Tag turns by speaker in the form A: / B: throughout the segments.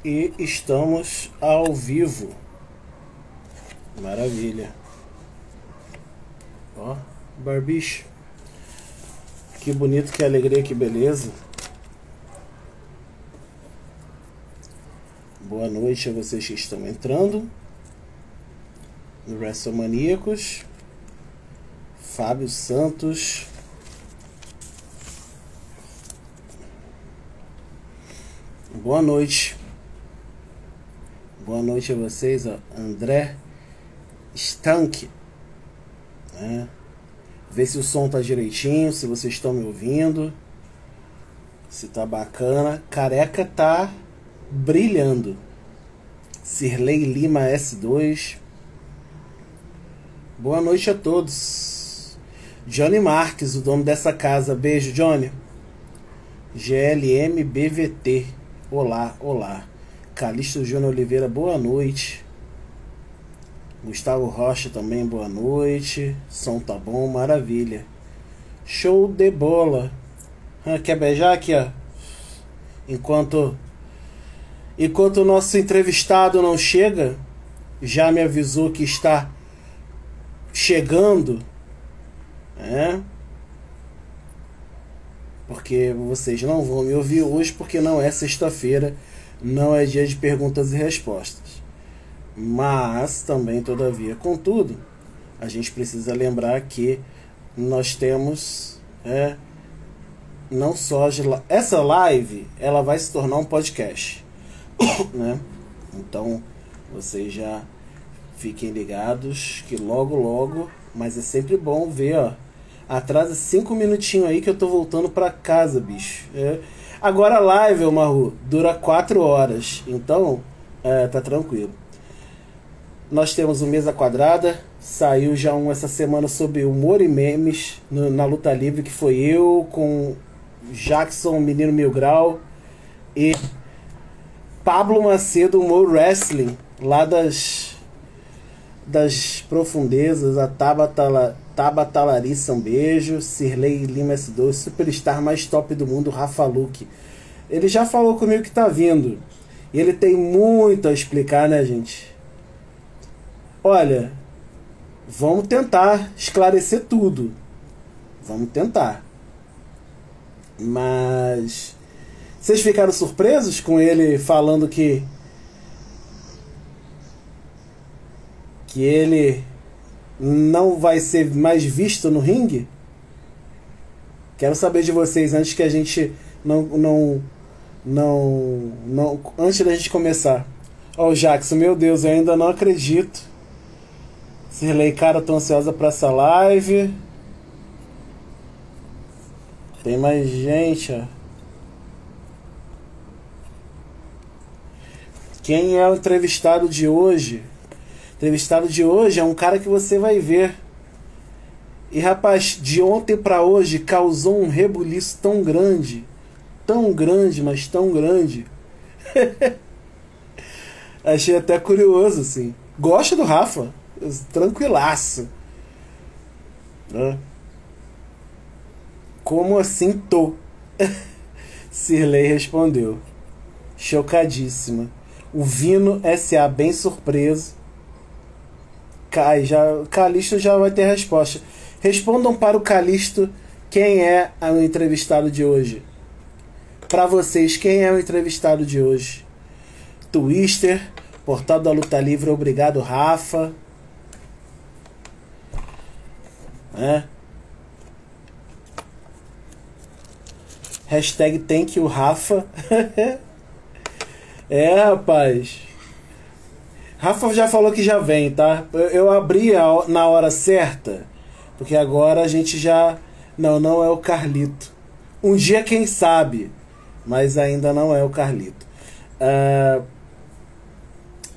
A: E estamos ao vivo. Maravilha. Ó, barbicho. Que bonito, que alegria, que beleza. Boa noite a vocês que estão entrando no WrestleManiacos. Fábio Santos. Boa noite. Boa noite a vocês, ó. André Stank. Vê se o som tá direitinho, se vocês estão me ouvindo, se tá bacana. Careca tá brilhando. Sirley Lima S2. Boa noite a todos. Johnny Marques, o dono dessa casa. Beijo, Johnny. GLM BVT. Olá, olá. Calixto Júnior Oliveira, boa noite. Gustavo Rocha também, boa noite. Som tá bom, maravilha. Show de bola. Quer beijar aqui, ó? Enquanto o nosso entrevistado não chega, já me avisou que está chegando, porque vocês não vão me ouvir hoje, porque não é sexta-feira, não é dia de perguntas e respostas. Mas também, todavia, contudo, a gente precisa lembrar que nós temos não só essa live, ela vai se tornar um podcast, né? Então vocês já fiquem ligados que logo, mas é sempre bom ver, ó. Atrasa 5 minutinhos aí que eu tô voltando pra casa, bicho. Agora a live, Maru, dura 4 horas. Então, tá tranquilo. Nós temos o Mesa Quadrada. Saiu já essa semana sobre humor e memes na Luta Livre, que foi eu com Jackson, Menino Mil Grau, e Pablo Macedo, Humor Wrestling, lá das profundezas. A Tabata Larissa, um beijo. Sirley Lima S2, superstar mais top do mundo, Rafa Luque. Ele já falou comigo que tá vindo. E ele tem muito a explicar, né, gente? Olha, vamos tentar esclarecer tudo. Vamos tentar. Mas vocês ficaram surpresos com ele falando que ele não vai ser mais visto no ringue? Quero saber de vocês antes que a gente antes da gente começar. Ó, o Jackson, meu Deus, eu ainda não acredito. Sirley, cara, tô ansiosa pra essa live. Tem mais gente, ó. Quem é o entrevistado de hoje? O entrevistado de hoje é um cara que você vai ver. E, rapaz, de ontem pra hoje causou um rebuliço tão grande, mas tão grande. Achei até curioso, assim. Gosto do Rafa, tranquilaço. Como assim tô? Sirley respondeu, chocadíssima. O Vino S.A. bem surpreso. Calixto já vai ter resposta. Respondam para o Calixto quem é o entrevistado de hoje. Para vocês, quem é o entrevistado de hoje? Twister, Portal da Luta Livre, obrigado, Rafa. Hashtag thank you, Rafa. Rapaz. Rafa já falou que já vem, tá? Eu abri na hora certa, porque agora a gente já... Não é o Carlito. Um dia, quem sabe, mas ainda não é o Carlito.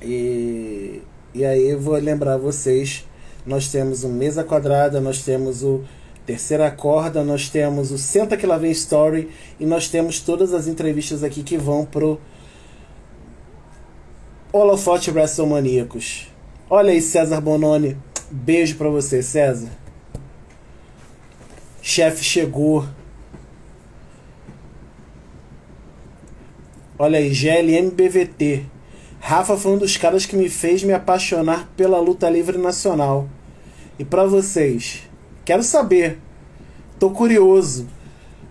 A: E aí eu vou lembrar vocês, nós temos o Mesa Quadrada, nós temos o Terceira Corda, nós temos o Senta Que Lá Vem Story, e nós temos todas as entrevistas aqui que vão pro Holofote WrestleManiacos. Olha aí, César Bononi. Beijo pra você, César. Chefe chegou. Olha aí, GLMBVT. Rafa foi um dos caras que me fez me apaixonar pela luta livre nacional. E pra vocês? Quero saber. Tô curioso.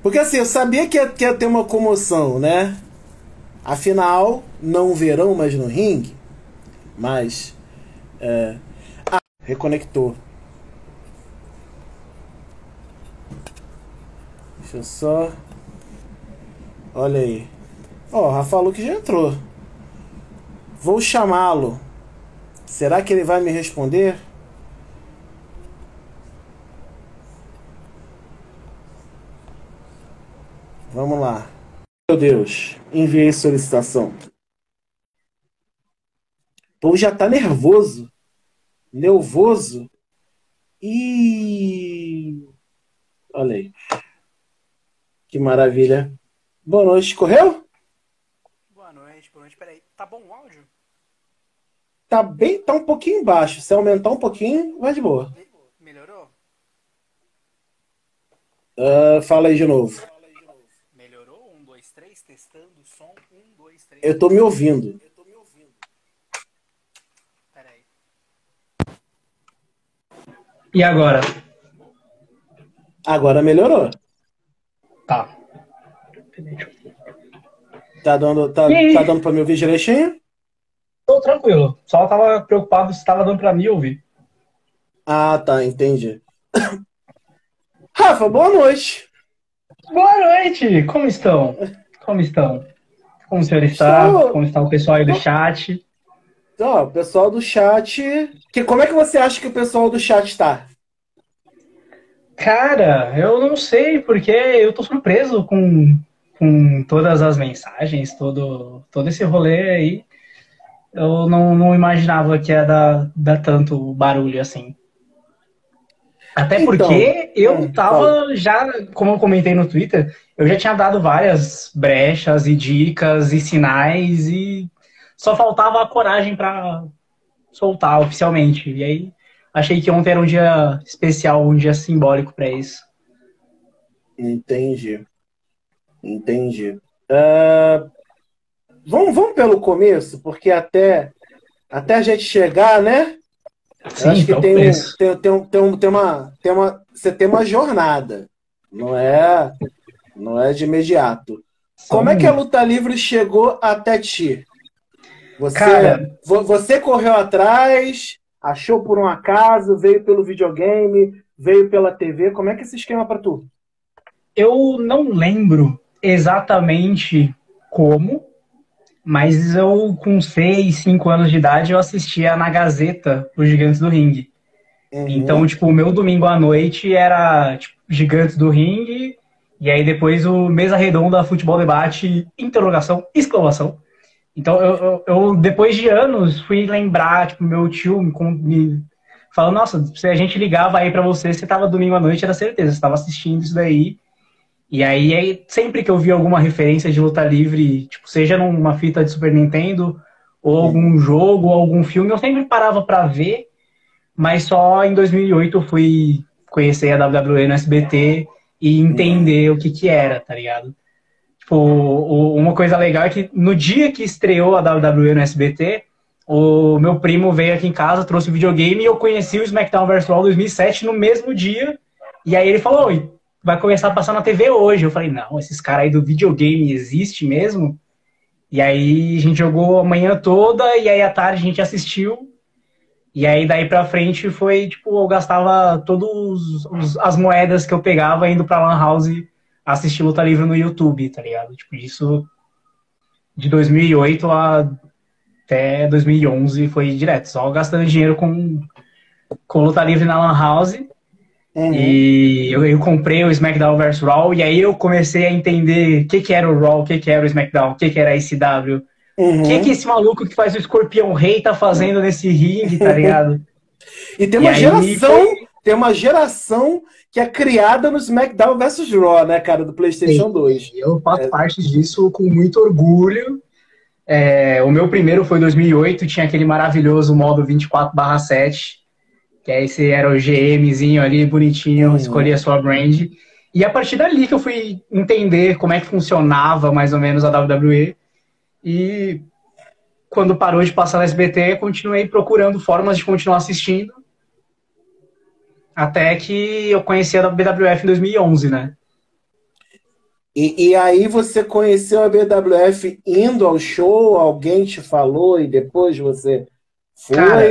A: Porque assim, eu sabia que ia ter uma comoção, né? Afinal, não o verão, mas no ringue. Mas... reconectou. Deixa eu só... Olha aí. Ó, o Rafa Luque já entrou. Vou chamá-lo. Será que ele vai me responder? Vamos lá. Meu Deus, enviei solicitação. O povo já tá nervoso. Nervoso. E... Olha aí. Que maravilha. Boa noite. Correu?
B: Boa noite. Peraí, tá bom o áudio?
A: Tá um pouquinho baixo. Se aumentar um pouquinho, vai de boa.
B: Melhorou?
A: Fala aí de novo.
B: Melhorou? 1, 2, 3, testando o som. 1, 2, 3.
A: Eu tô me ouvindo.
B: Peraí.
C: E agora?
A: Agora melhorou.
C: Tá.
A: Tá dando pra me ouvir direitinho?
C: Tô tranquilo. Só tava preocupado se tava dando pra mim ouvir.
A: Ah, tá, entendi. Rafa, boa noite.
C: Boa noite! Como estão? Como o senhor está? Como está o pessoal aí do chat?
A: Ó, o pessoal do chat... Como é que você acha que o pessoal do chat tá?
C: Cara, eu não sei, porque eu tô surpreso com todas as mensagens, todo esse rolê aí. Eu não imaginava que ia dar tanto barulho assim. Até porque eu tava já, como eu comentei no Twitter, eu já tinha dado várias brechas e dicas e sinais e só faltava a coragem pra soltar oficialmente. E aí achei que ontem era um dia especial, um dia simbólico pra isso.
A: Entendi. Vamos pelo começo, porque até a gente chegar, né?
C: Sim,
A: Eu acho que você tem uma jornada, não é de imediato. Como é que a luta livre chegou até ti? Você correu atrás, achou por um acaso, veio pelo videogame, veio pela TV, como é que é esse esquema pra tu?
C: Eu não lembro exatamente como, mas eu, com 6, 5 anos de idade, eu assistia na Gazeta os Gigantes do Ringue.
A: Uhum.
C: Então, tipo, o meu domingo à noite era tipo, Gigantes do Ringue, e aí depois o Mesa Redonda, Futebol Debate, interrogação, exclamação. Então, eu depois de anos, fui lembrar, tipo, meu tio me falando, nossa, se a gente ligava aí pra você tava domingo à noite, era certeza, você tava assistindo isso daí. E aí, sempre que eu via alguma referência de luta livre, tipo, seja numa fita de Super Nintendo, ou algum jogo, ou algum filme, eu sempre parava pra ver, mas só em 2008 eu fui conhecer a WWE no SBT e entender o que era, tá ligado? Tipo, uma coisa legal é que no dia que estreou a WWE no SBT, o meu primo veio aqui em casa, trouxe o videogame e eu conheci o SmackDown vs Raw 2007 no mesmo dia. E aí ele falou, oi, vai começar a passar na TV hoje. Eu falei, não, esses caras aí do videogame existem mesmo? E aí a gente jogou a manhã toda e aí à tarde a gente assistiu. E aí daí pra frente foi, tipo, eu gastava todas as moedas que eu pegava indo pra Lan House assistir luta livre no YouTube, tá ligado? Tipo, isso de 2008 até 2011 foi direto, só gastando dinheiro com luta livre na Lan House. Uhum. E eu comprei o SmackDown vs Raw, e aí eu comecei a entender o que era o Raw, o que era o SmackDown, o que era a ECW. O que esse maluco que faz o Escorpião Rei tá fazendo nesse ringue, tá ligado?
A: E tem uma geração que é criada no SmackDown vs Raw, né, cara, do PlayStation 2.
C: Eu faço parte disso com muito orgulho. O meu primeiro foi em 2008, tinha aquele maravilhoso modo 24/7, que aí você era o GMzinho ali, bonitinho, escolhia a sua brand. E a partir dali que eu fui entender como é que funcionava mais ou menos a WWE. E quando parou de passar na SBT, continuei procurando formas de continuar assistindo. Até que eu conheci a BWF em 2011, né?
A: E aí você conheceu a BWF indo ao show? Alguém te falou e depois você foi?
C: Cara,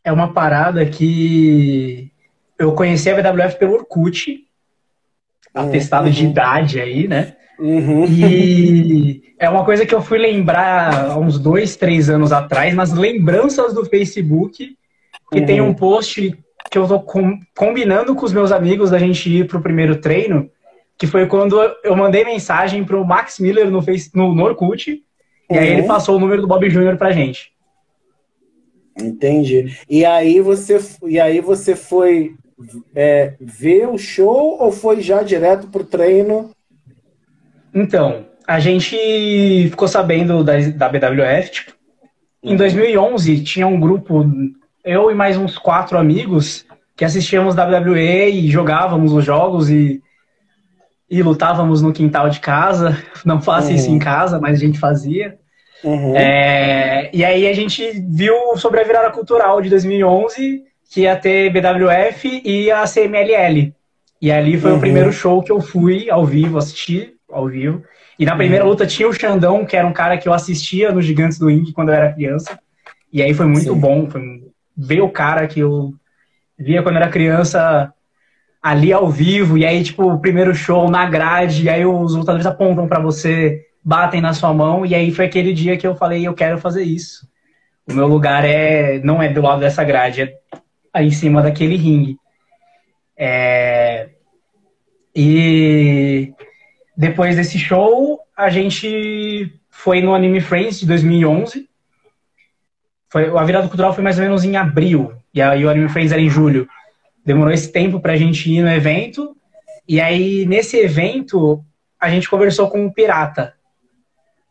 C: é uma parada que eu conheci a BWF pelo Orkut, atestado de idade aí, né? E é uma coisa que eu fui lembrar há uns 2, 3 anos atrás, nas lembranças do Facebook, que tem um post que eu tô combinando com os meus amigos da gente ir pro primeiro treino, que foi quando eu mandei mensagem pro Max Miller no Orkut, e aí ele passou o número do Bob Jr. pra gente.
A: Entendi. E aí você foi ver o show ou foi já direto pro treino?
C: Então, a gente ficou sabendo da BWF, tipo, em 2011 tinha um grupo, eu e mais uns 4 amigos, que assistíamos WWE e jogávamos os jogos e lutávamos no quintal de casa. Não faço isso em casa, mas a gente fazia. E aí a gente viu sobre a virada cultural de 2011, que ia ter BWF e a CMLL. E ali foi o primeiro show que eu fui ao vivo, assisti ao vivo. E na primeira luta tinha o Xandão, que era um cara que eu assistia no Gigantes do Ring quando eu era criança. E aí foi muito bom ver o cara que eu via quando era criança ali ao vivo. E aí, tipo, o primeiro show na grade, e aí os lutadores apontam pra você, batem na sua mão. E aí foi aquele dia que eu falei, eu quero fazer isso. O meu lugar não é do lado dessa grade, é aí em cima daquele ringue. E depois desse show, a gente foi no Anime Friends de 2011. A virada cultural foi mais ou menos em abril. E aí o Anime Friends era em julho. Demorou esse tempo pra gente ir no evento. E aí, nesse evento, a gente conversou com o Pirata.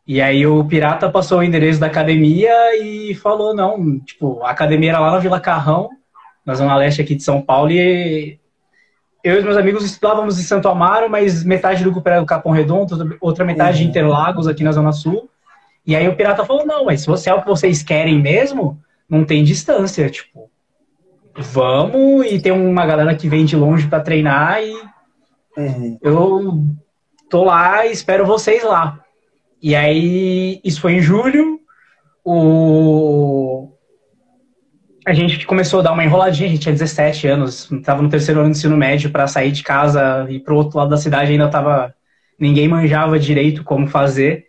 C: E aí o Pirata passou o endereço da academia e falou, não, tipo, a academia era lá na Vila Carrão, na Zona Leste aqui de São Paulo, e eu e os meus amigos estudávamos em Santo Amaro, mas metade do grupo era do Capão Redondo, outra metade de Interlagos, aqui na Zona Sul. E aí o Pirata falou, não, mas se você é o que vocês querem mesmo, não tem distância, tipo, vamos, e tem uma galera que vem de longe pra treinar, e eu tô lá e espero vocês lá. E aí, isso foi em julho, a gente começou a dar uma enroladinha, a gente tinha 17 anos, estava no terceiro ano do ensino médio, para sair de casa e pro outro lado da cidade ainda tava, ninguém manjava direito como fazer.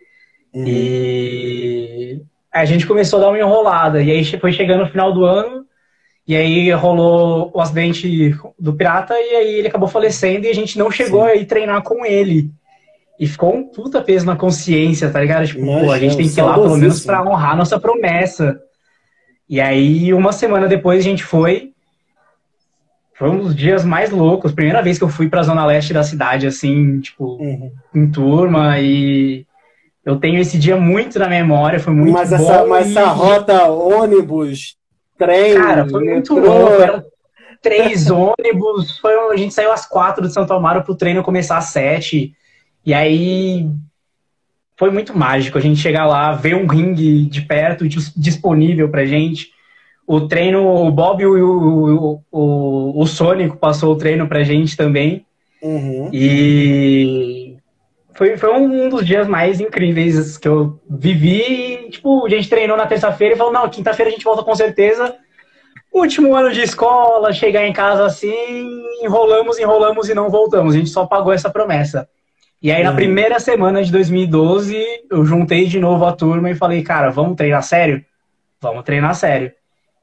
C: E a gente começou a dar uma enrolada, e aí foi chegando no final do ano, e aí rolou o acidente do Pirata, e aí ele acabou falecendo, e a gente não chegou a ir treinar com ele. E ficou um puta peso na consciência, tá ligado? Tipo, pô, a gente tem que ir lá pelo menos pra honrar nossa promessa. E aí, uma semana depois, a gente foi. Foi um dos dias mais loucos. Primeira vez que eu fui pra Zona Leste da cidade, assim, tipo, em turma. E eu tenho esse dia muito na memória, foi muito bom.
A: Mas essa rota ônibus, trem...
C: Cara, foi muito louco. Eram 3 ônibus. A gente saiu às 4 de Santo Amaro pro treino começar às 7. E aí foi muito mágico a gente chegar lá, ver um ringue de perto disponível pra gente. O treino, o Bob e o Sônico passou o treino pra gente também. E foi um dos dias mais incríveis que eu vivi. Tipo, a gente treinou na terça-feira e falou, não, quinta-feira a gente volta com certeza. Último ano de escola, chegar em casa assim, enrolamos e não voltamos. A gente só pagou essa promessa. E aí, na primeira semana de 2012, eu juntei de novo a turma e falei, cara, vamos treinar sério? Vamos treinar sério.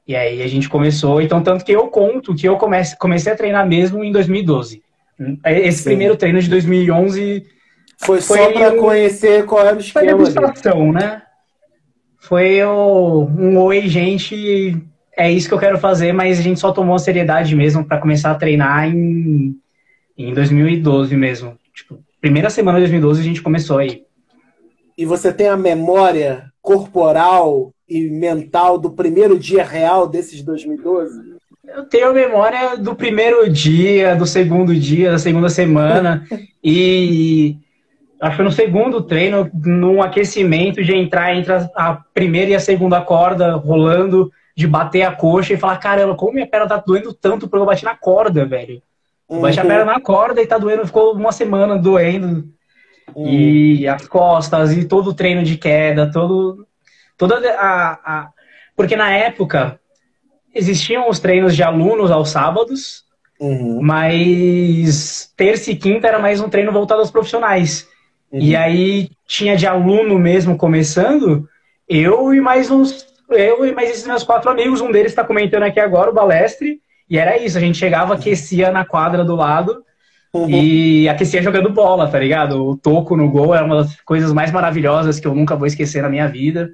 C: E aí a gente começou, então tanto que eu conto que eu comecei a treinar mesmo em 2012. Esse primeiro treino de 2011...
A: Foi só para conhecer qual era o esquema.
C: Foi degustação, né? Foi um oi, gente, é isso que eu quero fazer, mas a gente só tomou a seriedade mesmo para começar a treinar em 2012 mesmo. Tipo, primeira semana de 2012 a gente começou aí.
A: E você tem a memória corporal e mental do primeiro dia real desses 2012?
C: Eu tenho a memória do primeiro dia, do segundo dia, da segunda semana. E acho que foi no segundo treino, num aquecimento, de entrar entre a primeira e a segunda corda rolando, de bater a coxa e falar, caramba, como minha perna tá doendo tanto porque eu bati na corda, velho. Eu bati a perna na corda e tá doendo, ficou uma semana doendo. E as costas, e todo o treino de queda, porque na época existiam os treinos de alunos aos sábados, mas terça e quinta era mais um treino voltado aos profissionais. E aí tinha de aluno mesmo começando, eu e mais esses meus 4 amigos, um deles está comentando aqui agora, o Balestre, e era isso, a gente chegava, aquecia na quadra do lado, e aquecia jogando bola, tá ligado? O toco no gol era uma das coisas mais maravilhosas que eu nunca vou esquecer na minha vida.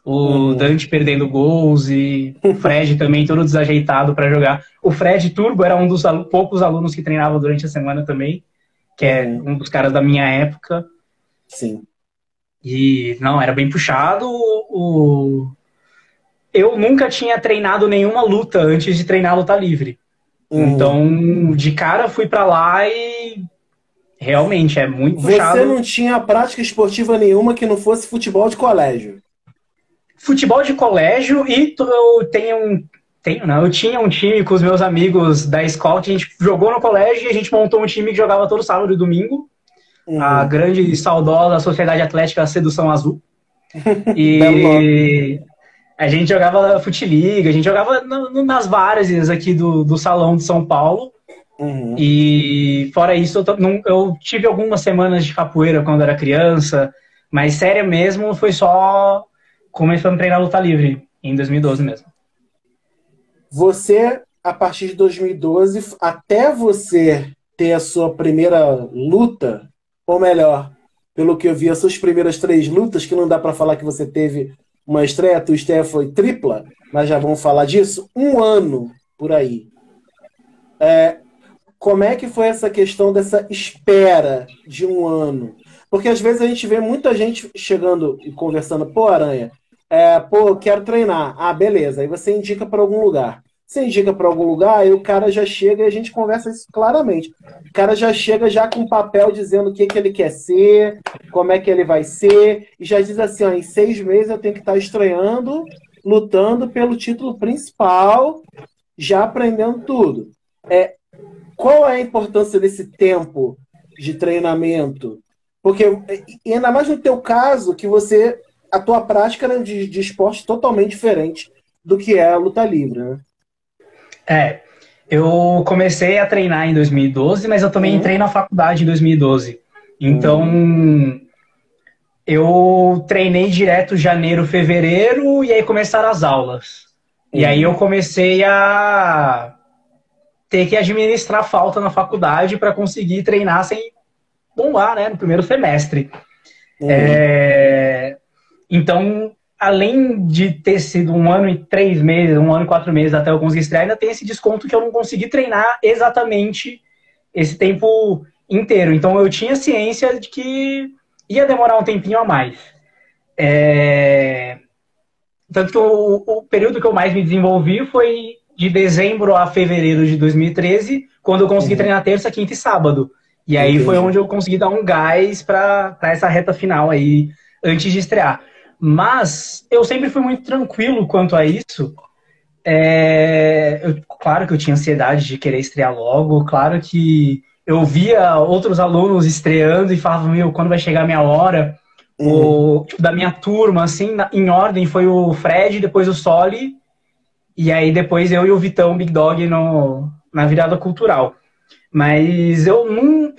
C: O Dante perdendo gols e o Fred também todo desajeitado para jogar. O Fred Turbo era um dos poucos alunos que treinava durante a semana também, que é um dos caras da minha época.
A: Sim.
C: E não, era bem puxado. Eu nunca tinha treinado nenhuma luta antes de treinar luta livre. Então, de cara, fui pra lá e realmente é muito puxado.
A: Você não tinha prática esportiva nenhuma que não fosse futebol de colégio?
C: Futebol de colégio, e eu tinha um time com os meus amigos da escola que a gente jogou no colégio, e a gente montou um time que jogava todo sábado e domingo. A grande e saudosa Sociedade Atlética Sedução Azul. E a gente jogava futiliga, a gente jogava nas várzeas aqui do Salão de São Paulo. E fora isso, eu tive algumas semanas de capoeira quando era criança, mas séria mesmo foi só começando a treinar luta livre, em 2012 mesmo.
A: Você, a partir de 2012, até você ter a sua primeira luta, ou melhor, pelo que eu vi, as suas primeiras 3 lutas, que não dá para falar que você teve uma estreia, a tua estreia foi tripla, mas já vamos falar disso, 1 ano por aí. Como é que foi essa questão dessa espera de 1 ano? Porque às vezes a gente vê muita gente chegando e conversando, pô, Aranha, eu quero treinar. Ah, beleza. Aí você indica para algum lugar. Você indica para algum lugar, aí o cara já chega e a gente conversa isso claramente. O cara já chega já com um papel dizendo o que ele quer ser, como é que ele vai ser, e já diz assim, ó, em 6 meses eu tenho que estar estreando, lutando pelo título principal, já aprendendo tudo. Qual é a importância desse tempo de treinamento? Porque, e ainda mais no teu caso, que a tua prática era de esporte totalmente diferente do que é a luta livre, né?
C: Eu comecei a treinar em 2012, mas eu também entrei na faculdade em 2012. Então, eu treinei direto janeiro, fevereiro, e aí começaram as aulas. E aí eu comecei a ter que administrar falta na faculdade para conseguir treinar sem bombar, né, no primeiro semestre. Então, além de ter sido 1 ano e 3 meses, 1 ano e 4 meses até eu conseguir estrear, ainda tem esse desconto que eu não consegui treinar exatamente esse tempo inteiro. Então, eu tinha ciência de que ia demorar um tempinho a mais. Tanto que o período que eu mais me desenvolvi foi de dezembro a fevereiro de 2013, quando eu consegui treinar terça, quinta e sábado. E aí foi onde eu consegui dar um gás para essa reta final aí, antes de estrear. Mas eu sempre fui muito tranquilo quanto a isso. Claro que eu tinha ansiedade de querer estrear logo, claro que eu via outros alunos estreando e falava, meu, quando vai chegar a minha hora? Tipo, da minha turma, assim, em ordem, foi o Fred, depois o Soli, e aí depois eu e o Vitão, Big Dog, na virada cultural. Mas eu não,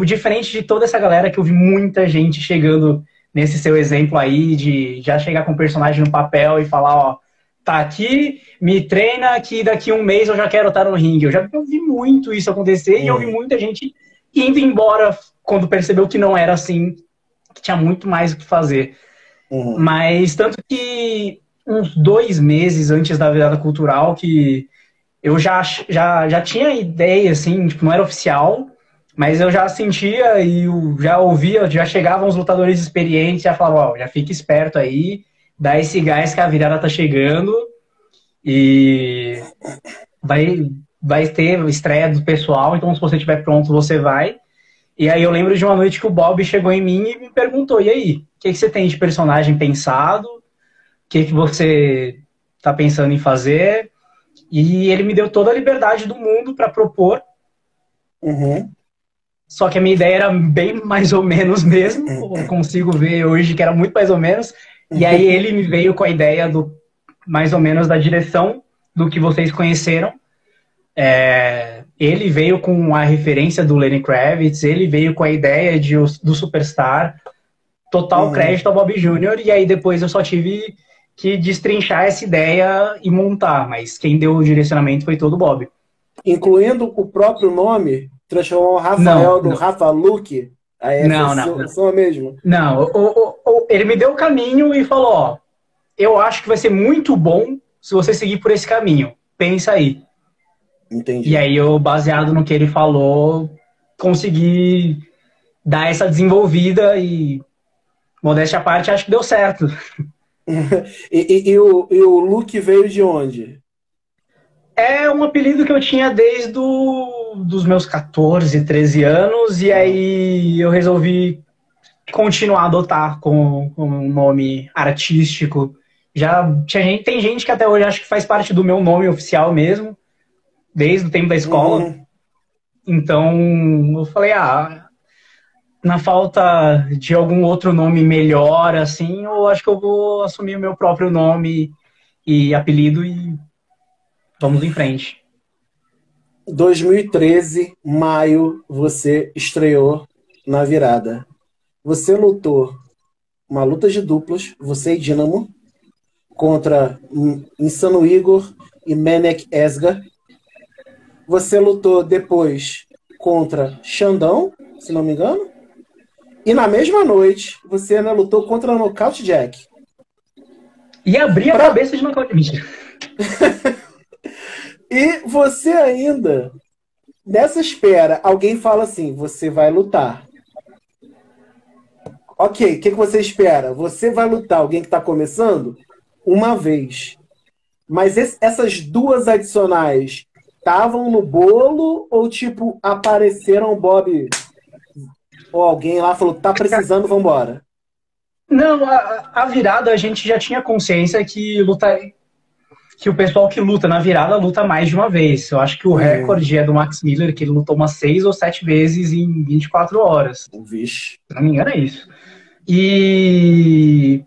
C: diferente de toda essa galera que eu vi muita gente chegando nesse seu exemplo aí, de já chegar com o personagem no papel e falar, ó, tá aqui, me treina que daqui 1 mês eu já quero estar no ringue. Eu vi muito isso acontecer e eu vi muita gente indo embora quando percebeu que não era assim, que tinha muito mais o que fazer. Mas tanto que uns 2 meses antes da virada cultural, que eu já tinha ideia, assim, tipo, não era oficial, mas eu já sentia e eu já ouvia, já chegavam os lutadores experientes, já falavam, ó, já fica esperto aí, dá esse gás que a virada tá chegando e vai ter estreia do pessoal, então se você estiver pronto, você vai. E aí eu lembro de uma noite que o Bob chegou em mim e me perguntou, e aí, o que você tem de personagem pensado? O que você tá pensando em fazer? E ele me deu toda a liberdade do mundo para propor.
A: Uhum.
C: Só que a minha ideia era bem mais ou menos mesmo. Eu consigo ver hoje que era muito mais ou menos. E aí ele me veio com a ideia do mais ou menos da direção do que vocês conheceram. Ele veio com a referência do Lenny Kravitz, ele veio com a ideia do Superstar. Total crédito ao Bob Jr. E aí depois eu só tive que destrinchar essa ideia e montar. Mas quem deu o direcionamento foi todo o Bob.
A: Incluindo o próprio nome, transformou o Rafael no Rafa Luke? Aí
C: não.
A: São a mesma?
C: Não, ele me deu o caminho e falou, ó, eu acho que vai ser muito bom se você seguir por esse caminho. Pensa aí.
A: Entendi.
C: E aí eu, baseado no que ele falou, consegui dar essa desenvolvida e, modéstia à parte, acho que deu certo.
A: e o Luke veio de onde?
C: É um apelido que eu tinha desde dos meus 14, 13 anos, e aí eu resolvi continuar a adotar com um nome artístico. Tem gente que até hoje acha que faz parte do meu nome oficial mesmo, desde o tempo da escola. Então eu falei, na falta de algum outro nome melhor, assim, eu acho que eu vou assumir o meu próprio nome e apelido e vamos em frente.
A: 2013, maio, você estreou na virada. Você lutou uma luta de duplas, você e Dynamo, contra Insano Igor e Menek Esga. Você lutou depois contra Xandão, se não me engano. E na mesma noite, você ainda lutou contra Knockout Jack.
C: E abri a cabeça de Knockout Jack.
A: E você ainda, nessa espera, alguém fala assim, você vai lutar. Ok, o que você espera? Você vai lutar, alguém que está começando, uma vez. Mas essas duas adicionais estavam no bolo ou, tipo, apareceram o Bob ou alguém lá falou, tá precisando, vambora?
C: Não, a virada a gente já tinha consciência que o pessoal que luta na virada luta mais de uma vez. Eu acho que o recorde é do Max Miller, que ele lutou umas 6 ou 7 vezes em 24 horas.
A: Vixe.
C: Se não me engano é isso. E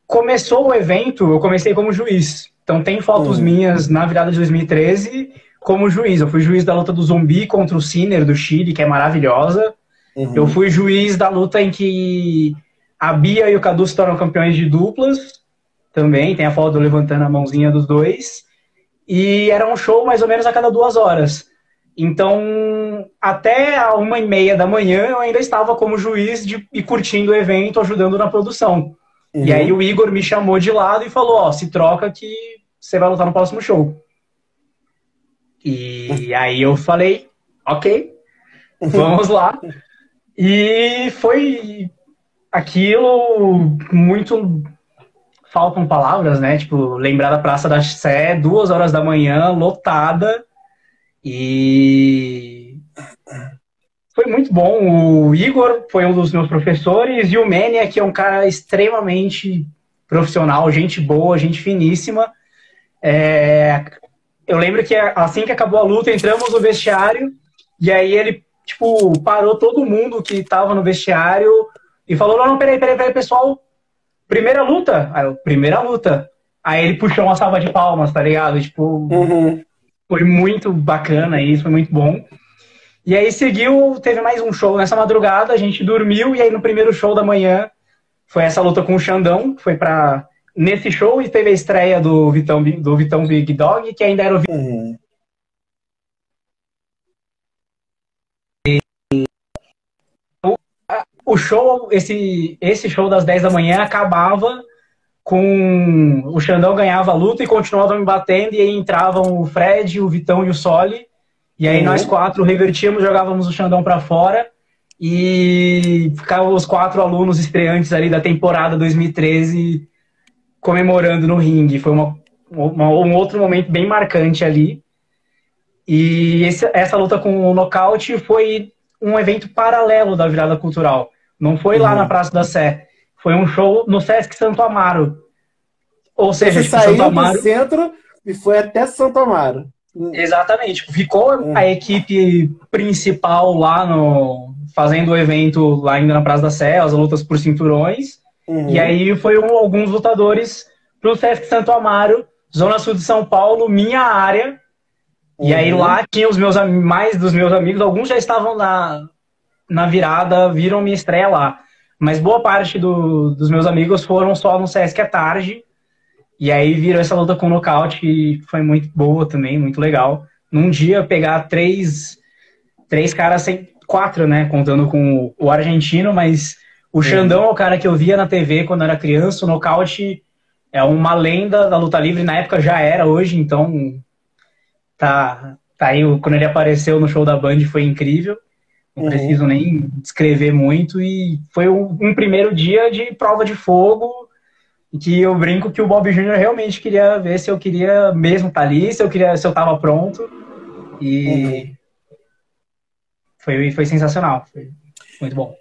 C: começou o evento, eu comecei como juiz. Então tem fotos minhas na virada de 2013 como juiz. Eu fui juiz da luta do Zumbi contra o Sinner do Chile, que é maravilhosa. Eu fui juiz da luta em que a Bia e o Cadu se tornam campeões de duplas. Também tem a foto levantando a mãozinha dos dois. E era um show mais ou menos a cada 2 horas. Então, até a 1h30 da manhã, eu ainda estava como juiz e curtindo o evento, ajudando na produção. E aí o Igor me chamou de lado e falou, ó, se troca que você vai lutar no próximo show. E aí eu falei, ok, vamos lá. E foi aquilo muito... Faltam palavras, né? Tipo, lembrar da Praça da Sé, 2 horas da manhã, lotada. E foi muito bom. O Igor foi um dos meus professores e o Menia, que é um cara extremamente profissional, gente boa, gente finíssima. Eu lembro que assim que acabou a luta, entramos no vestiário e aí ele, tipo, parou todo mundo que tava no vestiário e falou, não, peraí, pessoal, primeira luta? Aí eu, primeira luta. Aí ele puxou uma salva de palmas, tá ligado? Tipo, foi muito bacana isso, foi muito bom. E aí teve mais um show nessa madrugada, a gente dormiu e aí no primeiro show da manhã foi essa luta com o Xandão, que foi nesse show e teve a estreia do Vitão Big Dog, que ainda era o show, esse show das 10 da manhã acabava com o Xandão ganhava a luta e continuava me batendo, e aí entravam o Fred, o Vitão e o Soli, e aí nós 4 revertíamos, jogávamos o Xandão pra fora e ficavam os 4 alunos estreantes ali da temporada 2013 comemorando no ringue. Foi um outro momento bem marcante ali. E essa luta com o nocaute foi um evento paralelo da virada cultural. Não foi lá na Praça da Sé. Foi um show no Sesc Santo Amaro. Ou seja,
A: Você saiu Santo Amaro do centro e foi até Santo Amaro.
C: Exatamente. Ficou a equipe principal lá fazendo o evento lá ainda na Praça da Sé, as lutas por cinturões. E aí foi alguns lutadores pro Sesc Santo Amaro, Zona Sul de São Paulo, minha área. E aí lá tinha mais dos meus amigos, alguns já estavam na virada, viram minha estreia lá. Mas boa parte dos meus amigos foram só no Sesc à tarde. E aí viram essa luta com nocaute, que foi muito boa também, muito legal. Num dia, pegar três caras, quatro, né? Contando com o argentino, mas o Xandão é o cara que eu via na TV quando eu era criança. O nocaute é uma lenda da luta livre, na época já era, hoje, então tá aí. Quando ele apareceu no show da Band foi incrível. Não preciso nem descrever muito. E foi um primeiro dia de prova de fogo, que eu brinco que o Bob Jr. realmente queria ver se eu queria mesmo estar ali, se eu tava pronto. E foi sensacional, foi muito bom.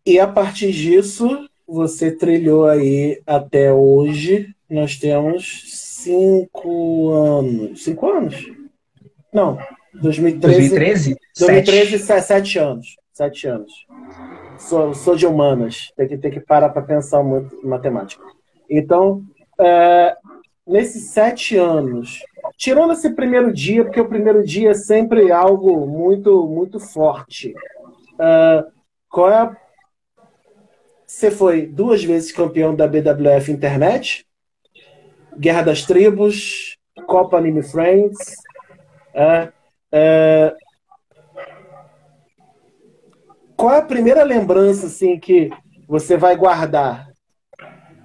A: E a partir disso, você trilhou aí até hoje. Nós temos 5 anos. 5 anos? Não, 2013? 2013, 7 anos. 7 anos. Sou de humanas, tem que parar para pensar muito em matemática. Então, nesses 7 anos, tirando esse primeiro dia, porque o primeiro dia é sempre algo muito, muito forte. Você foi 2 vezes campeão da BWF Internet, Guerra das Tribos, Copa Anime Friends. Qual é a primeira lembrança assim, que você vai guardar?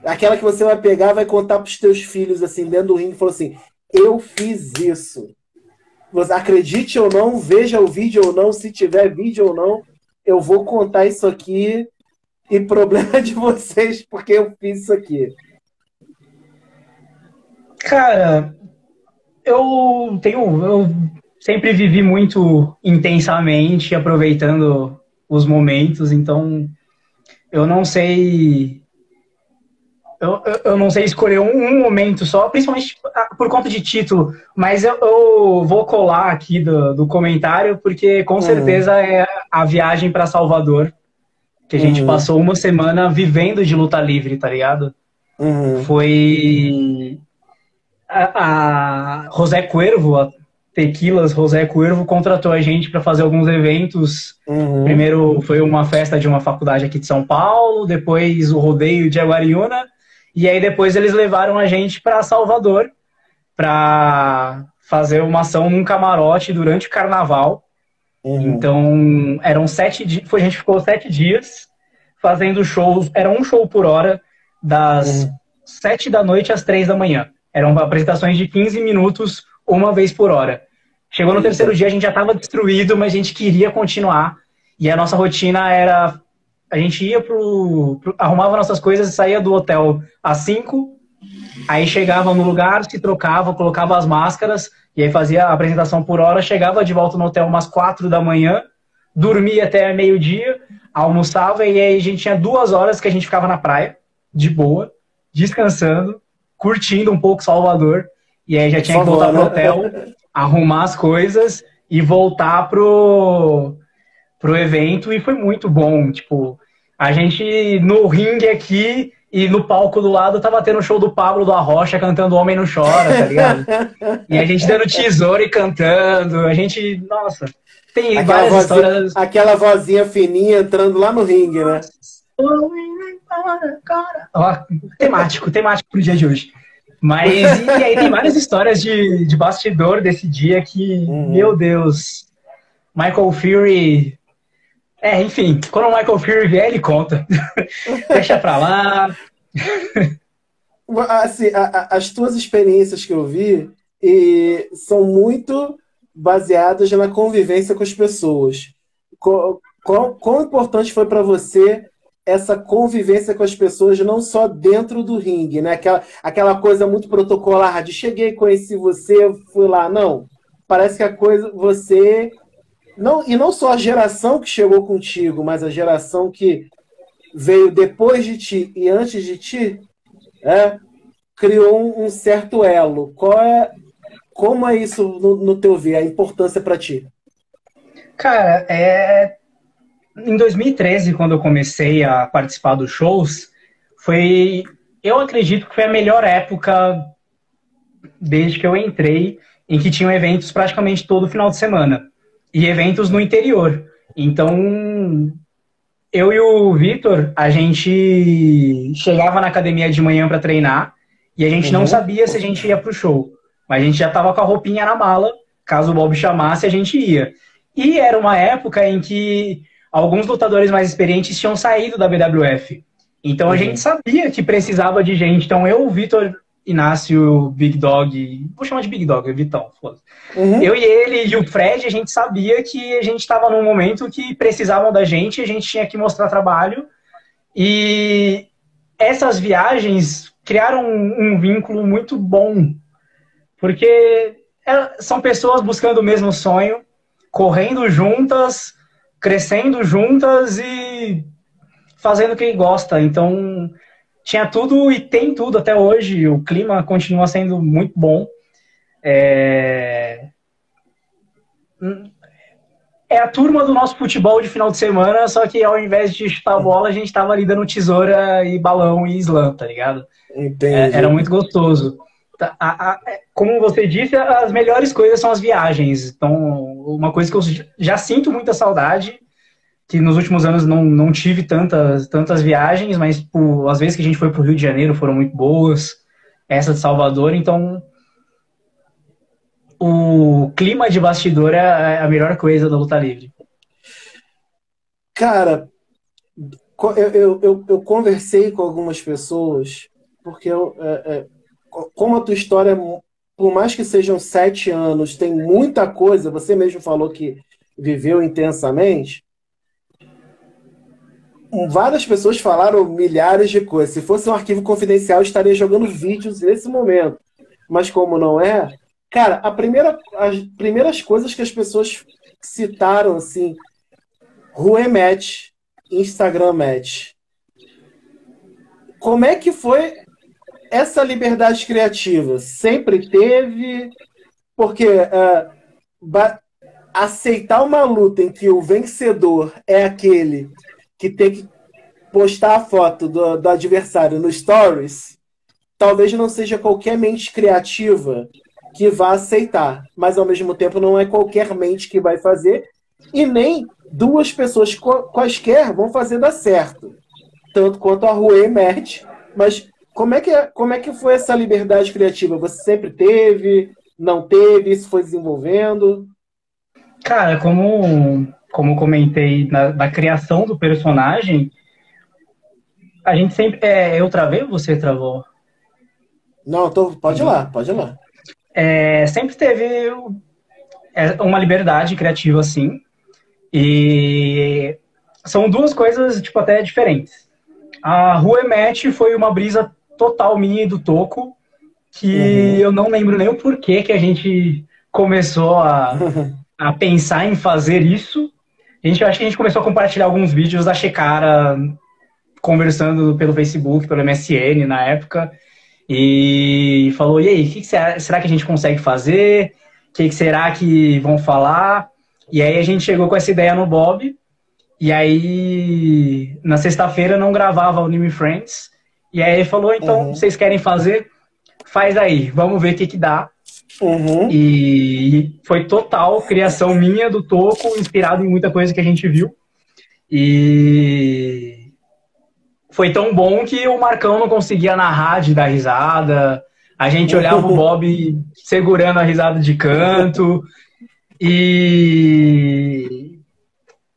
A: Aquela que você vai pegar e vai contar para os teus filhos assim, dentro do ringue e falar assim: eu fiz isso. Você acredite ou não, veja o vídeo ou não, se tiver vídeo ou não, eu vou contar isso aqui e problema de vocês porque eu fiz isso aqui.
C: Cara, eu sempre vivi muito intensamente, aproveitando os momentos, então eu não sei escolher um momento só, principalmente por conta de título, mas eu vou colar aqui do comentário, porque com certeza é a viagem para Salvador, que a gente passou uma semana vivendo de luta livre, tá ligado? Foi a José Cuervo, a Tequilas José Cuervo, contratou a gente para fazer alguns eventos. Primeiro foi uma festa de uma faculdade aqui de São Paulo, depois o rodeio de Aguariúna, e aí depois eles levaram a gente para Salvador para fazer uma ação num camarote durante o carnaval. Então eram 7 dias, a gente ficou 7 dias fazendo shows, era um show por hora, das 7 da noite às 3 da manhã. Eram apresentações de 15 minutos, uma vez por hora. Chegou no terceiro dia, a gente já estava destruído, mas a gente queria continuar. E a nossa rotina era: a gente ia arrumava nossas coisas e saía do hotel às 5, aí chegava no lugar, se trocava, colocava as máscaras, e aí fazia a apresentação por hora, chegava de volta no hotel umas 4 da manhã, dormia até meio-dia, almoçava, e aí a gente tinha 2 horas que a gente ficava na praia, de boa, descansando, curtindo um pouco Salvador. E aí já tinha que voltar pro hotel, arrumar as coisas e voltar pro evento. E foi muito bom. Tipo, a gente no ringue aqui e no palco do lado tava tendo o show do Pablo do Arrocha cantando Homem Não Chora, tá ligado? E a gente dando tesoura e cantando. A gente, nossa, tem várias histórias.
A: Aquela vozinha fininha entrando lá no ringue, né?
C: Ó, temático pro dia de hoje. Mas, e aí tem várias histórias de bastidor desse dia que, meu Deus, Michael Fury... enfim, quando o Michael Fury vier, ele conta. Deixa pra lá.
A: Assim, as tuas experiências que eu vi são muito baseadas na convivência com as pessoas. Quão importante foi para você essa convivência com as pessoas, não só dentro do ringue, né? Aquela coisa muito protocolar de cheguei, conheci você, fui lá. Não. Parece que a coisa, você Não, e não só a geração que chegou contigo, mas a geração que veio depois de ti e antes de ti, é, criou um certo elo. Como é isso no teu ver, a importância para ti?
C: Cara, em 2013, quando eu comecei a participar dos shows, eu acredito que foi a melhor época desde que eu entrei, em que tinham eventos praticamente todo final de semana. E eventos no interior. Então, eu e o Vitor, a gente chegava na academia de manhã para treinar e a gente não sabia se a gente ia pro show. Mas a gente já tava com a roupinha na mala, caso o Bob chamasse, a gente ia. E era uma época em que alguns lutadores mais experientes tinham saído da BWF. Então a gente sabia que precisava de gente. Então eu, o Vitor Inácio, Big Dog, vou chamar de Big Dog, é Vitão, foda-se. Eu e ele e o Fred, a gente sabia que a gente estava num momento que precisavam da gente, a gente tinha que mostrar trabalho. E essas viagens criaram um vínculo muito bom, porque são pessoas buscando o mesmo sonho, correndo juntas, crescendo juntas e fazendo o que gosta. Então, tinha tudo e tem tudo até hoje. O clima continua sendo muito bom. É a turma do nosso futebol de final de semana, só que ao invés de chutar a bola, a gente tava ali dando tesoura e balão e slam, tá ligado? Era muito gostoso. Como você disse, as melhores coisas são as viagens. Então, uma coisa que eu já sinto muita saudade, que nos últimos anos não tive tantas viagens, mas as vezes que a gente foi pro Rio de Janeiro foram muito boas. Essa de Salvador, então o clima de bastidor é a melhor coisa da luta livre.
A: Cara, eu conversei com algumas pessoas, porque como a tua história, por mais que sejam 7 anos, tem muita coisa, você mesmo falou que viveu intensamente, várias pessoas falaram milhares de coisas. Se fosse um arquivo confidencial, eu estaria jogando vídeos nesse momento. Mas como não é, cara, as primeiras coisas que as pessoas citaram, assim, Rue Match, Instagram Match. Como é que foi essa liberdade criativa? Sempre teve? Porque aceitar uma luta em que o vencedor é aquele que tem que postar a foto do adversário no Stories, talvez não seja qualquer mente criativa que vá aceitar, mas ao mesmo tempo não é qualquer mente que vai fazer, e nem duas pessoas quaisquer vão fazer dar certo, tanto quanto a Rue Match. Mas como é que foi essa liberdade criativa? Você sempre teve? Não teve? Isso foi desenvolvendo?
C: Cara, como comentei da criação do personagem, a gente sempre... eu travei ou você travou?
A: Não, pode ir lá, pode ir lá.
C: Sempre teve uma liberdade criativa, assim. E são duas coisas, tipo, até diferentes. A Rue Match foi uma brisa total minha e do Toco, que eu não lembro nem o porquê que a gente começou a pensar em fazer isso. Acho que a gente começou a compartilhar alguns vídeos da Chekara conversando pelo Facebook, pelo MSN na época, e falou, e aí, o que será que a gente consegue fazer? O que será que vão falar? E aí a gente chegou com essa ideia no Bob, e aí na sexta-feira não gravava o Anime Friends, e aí ele falou, então, vocês querem fazer? Faz aí, vamos ver o que dá. E foi total criação minha, do Toco, inspirado em muita coisa que a gente viu. E foi tão bom que o Marcão não conseguia narrar de dar risada. A gente olhava o Bob segurando a risada de canto. E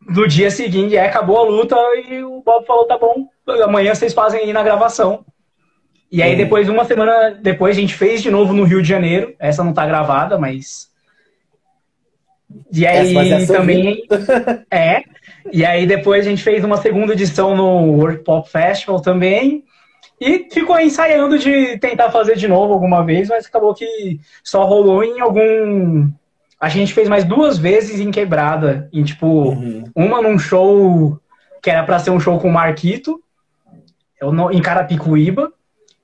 C: no dia seguinte, acabou a luta e o Bob falou, tá bom, amanhã vocês fazem aí na gravação. E aí depois, uma semana depois, a gente fez de novo no Rio de Janeiro. Essa não tá gravada, mas... E aí também... E aí depois a gente fez uma segunda edição no World Pop Festival também. E ficou ensaiando de tentar fazer de novo alguma vez, mas acabou que só rolou em A gente fez mais 2 vezes em Quebrada, em tipo,
A: Uhum.
C: uma num show que era pra ser um show com o Marquito, em Carapicuíba,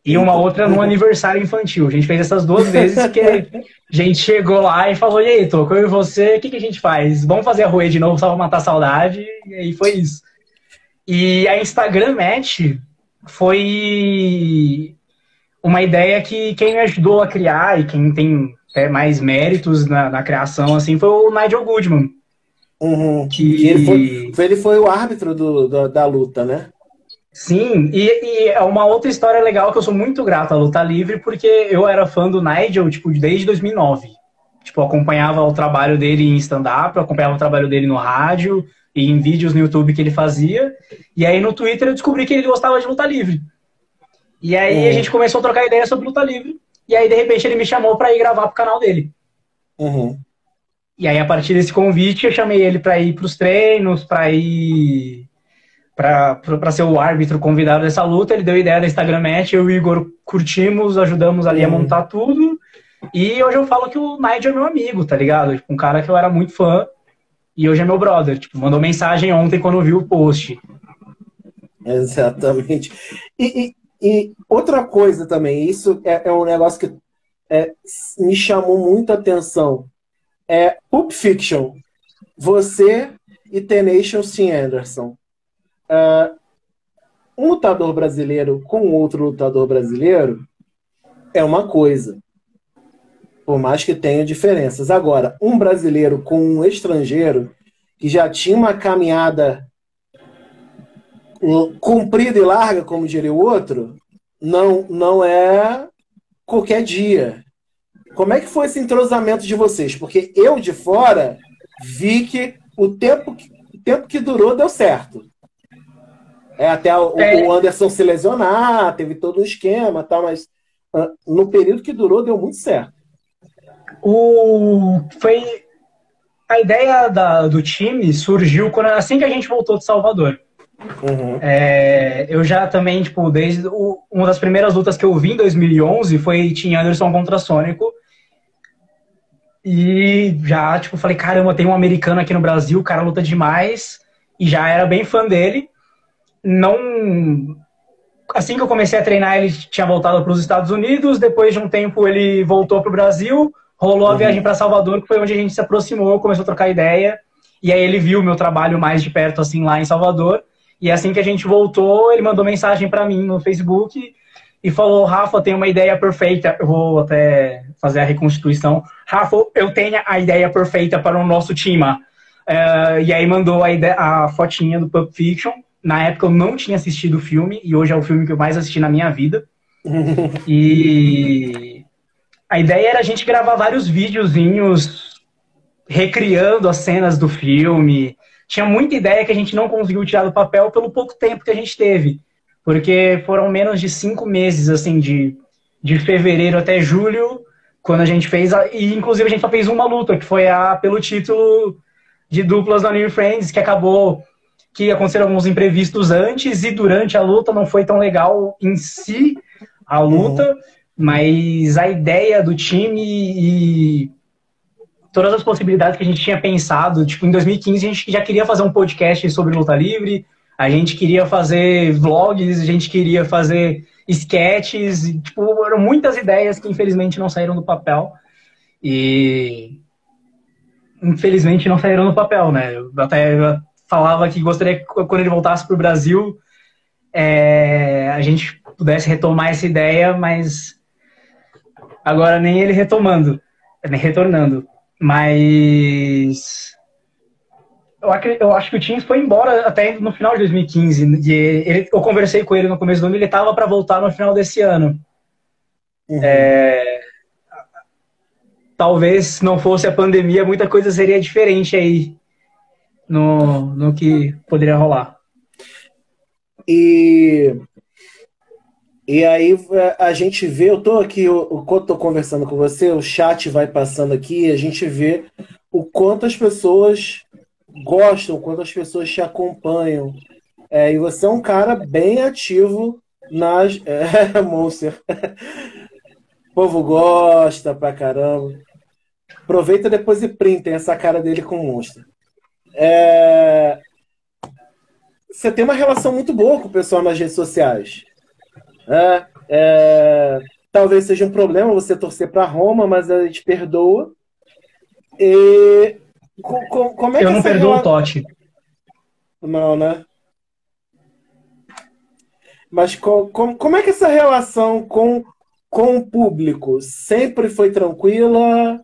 C: e uma
A: Eita.
C: outra num aniversário infantil. A gente fez essas 2 vezes que a gente chegou lá e falou, e aí, Toco, eu e você, o que a gente faz? Vamos fazer a Ruê de novo só pra matar a saudade? E aí foi isso. E a Instagram Match foi uma ideia que quem me ajudou a criar e quem tem mais méritos na criação, assim, foi o Nigel Goodman.
A: Uhum.
C: Que
A: ele foi o árbitro da luta, né?
C: Sim, e é uma outra história legal que eu sou muito grato à Luta Livre, porque eu era fã do Nigel, tipo, desde 2009. Tipo, eu acompanhava o trabalho dele em stand-up, eu acompanhava o trabalho dele no rádio e em vídeos no YouTube que ele fazia. E aí no Twitter eu descobri que ele gostava de Luta Livre. E aí a gente começou a trocar ideia sobre Luta Livre. E aí, de repente, ele me chamou pra ir gravar pro canal dele.
A: Uhum.
C: E aí, a partir desse convite, eu chamei ele pra ir pros treinos, pra ir... Pra ser o árbitro convidado dessa luta. Ele deu a ideia da Instagram Match, eu e o Igor curtimos, ajudamos ali a montar tudo. E hoje eu falo que o Nigel é meu amigo, tá ligado? Tipo, um cara que eu era muito fã e hoje é meu brother. Tipo, mandou mensagem ontem quando viu o post.
A: Exatamente. E outra coisa também, isso é um negócio que me chamou muita atenção. Pulp Fiction. Você e Tenacious D. Anderson. Um lutador brasileiro com outro lutador brasileiro é uma coisa, por mais que tenha diferenças. Agora, um brasileiro com um estrangeiro que já tinha uma caminhada comprida e larga, como diria o outro, não é qualquer dia. Como é que foi esse entrosamento de vocês? Porque eu, de fora, vi que o tempo que durou deu certo. Até o Anderson se lesionar, teve todo um esquema, tal, mas no período que durou, deu muito certo.
C: A ideia do time surgiu assim que a gente voltou de Salvador.
A: Uhum.
C: Eu já também, tipo, desde uma das primeiras lutas que eu vi em 2011 foi Tim Anderson contra Sônico. E já, tipo, falei, caramba, tem um americano aqui no Brasil, o cara luta demais. E já era bem fã dele. Assim que eu comecei a treinar, ele tinha voltado para os Estados Unidos. Depois de um tempo, ele voltou para o Brasil. Rolou a viagem para Salvador, que foi onde a gente se aproximou, começou a trocar ideia. E aí ele viu o meu trabalho mais de perto, assim, lá em Salvador. E assim que a gente voltou, ele mandou mensagem para mim no Facebook e falou, Rafa, tem uma ideia perfeita. Eu vou até fazer a reconstituição. Rafa, eu tenho a ideia perfeita para o nosso time. E aí mandou a fotinha do Pulp Fiction. Na época eu não tinha assistido o filme, e hoje é o filme que eu mais assisti na minha vida. E a ideia era a gente gravar vários videozinhos recriando as cenas do filme. Tinha muita ideia que a gente não conseguiu tirar do papel pelo pouco tempo que a gente teve. Porque foram menos de 5 meses, assim, de fevereiro até julho, quando a gente fez... E inclusive a gente só fez uma luta, que foi pelo título de duplas da New Friends, que aconteceram alguns imprevistos antes e durante a luta. Não foi tão legal em si a luta, mas a ideia do time e todas as possibilidades que a gente tinha pensado, tipo, em 2015 a gente já queria fazer um podcast sobre luta livre, a gente queria fazer vlogs, a gente queria fazer sketches, tipo, eram muitas ideias que infelizmente não saíram do papel. E infelizmente não saíram do papel, né? Eu falava que gostaria que quando ele voltasse para o Brasil a gente pudesse retomar essa ideia, mas agora nem ele retornando. Mas eu acho que o Tim foi embora até no final de 2015. Eu conversei com ele no começo do ano, ele estava para voltar no final desse ano. Talvez se não fosse a pandemia, muita coisa seria diferente aí no que poderia rolar.
A: E aí a gente vê, eu tô aqui, enquanto eu tô conversando com você, o chat vai passando aqui e a gente vê o quanto as pessoas gostam, o quanto as pessoas te acompanham. E você é um cara bem ativo nas... Monster. O povo gosta pra caramba. Aproveita depois e printem essa cara dele com o monstro. Você tem uma relação muito boa com o pessoal nas redes sociais. Talvez seja um problema você torcer para Roma, mas a gente perdoa. E como é que
C: Eu não perdoo o Totti.
A: Não, né? Mas como é que essa relação com o público sempre foi tranquila?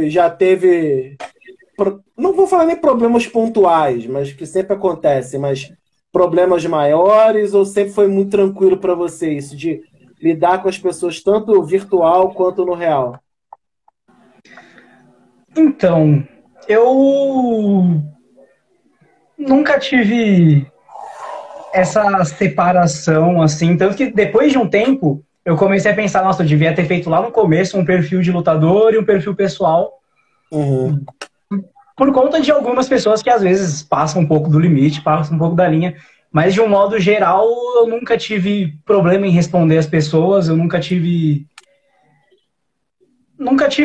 A: Já teve, não vou falar nem problemas pontuais, mas que sempre acontecem, mas problemas maiores, ou sempre foi muito tranquilo para você isso, de lidar com as pessoas tanto virtual quanto no real?
C: Então, eu nunca tive essa separação, assim, tanto que depois de um tempo eu comecei a pensar, nossa, eu devia ter feito lá no começo um perfil de lutador e um perfil pessoal, por conta de algumas pessoas que às vezes passam um pouco do limite, passam um pouco da linha, mas de um modo geral eu nunca tive problema em responder as pessoas, eu nunca tive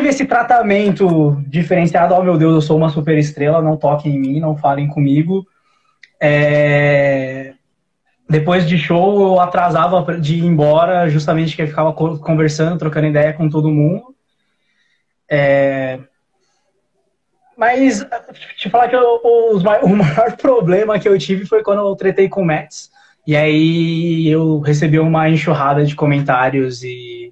C: esse tratamento diferenciado, oh meu Deus, eu sou uma super estrela, não toquem em mim, não falem comigo. Depois de show, eu atrasava de ir embora, justamente porque eu ficava conversando, trocando ideia com todo mundo. Mas, te falar que o maior problema que eu tive foi quando eu tretei com o Mets. E aí eu recebi uma enxurrada de comentários e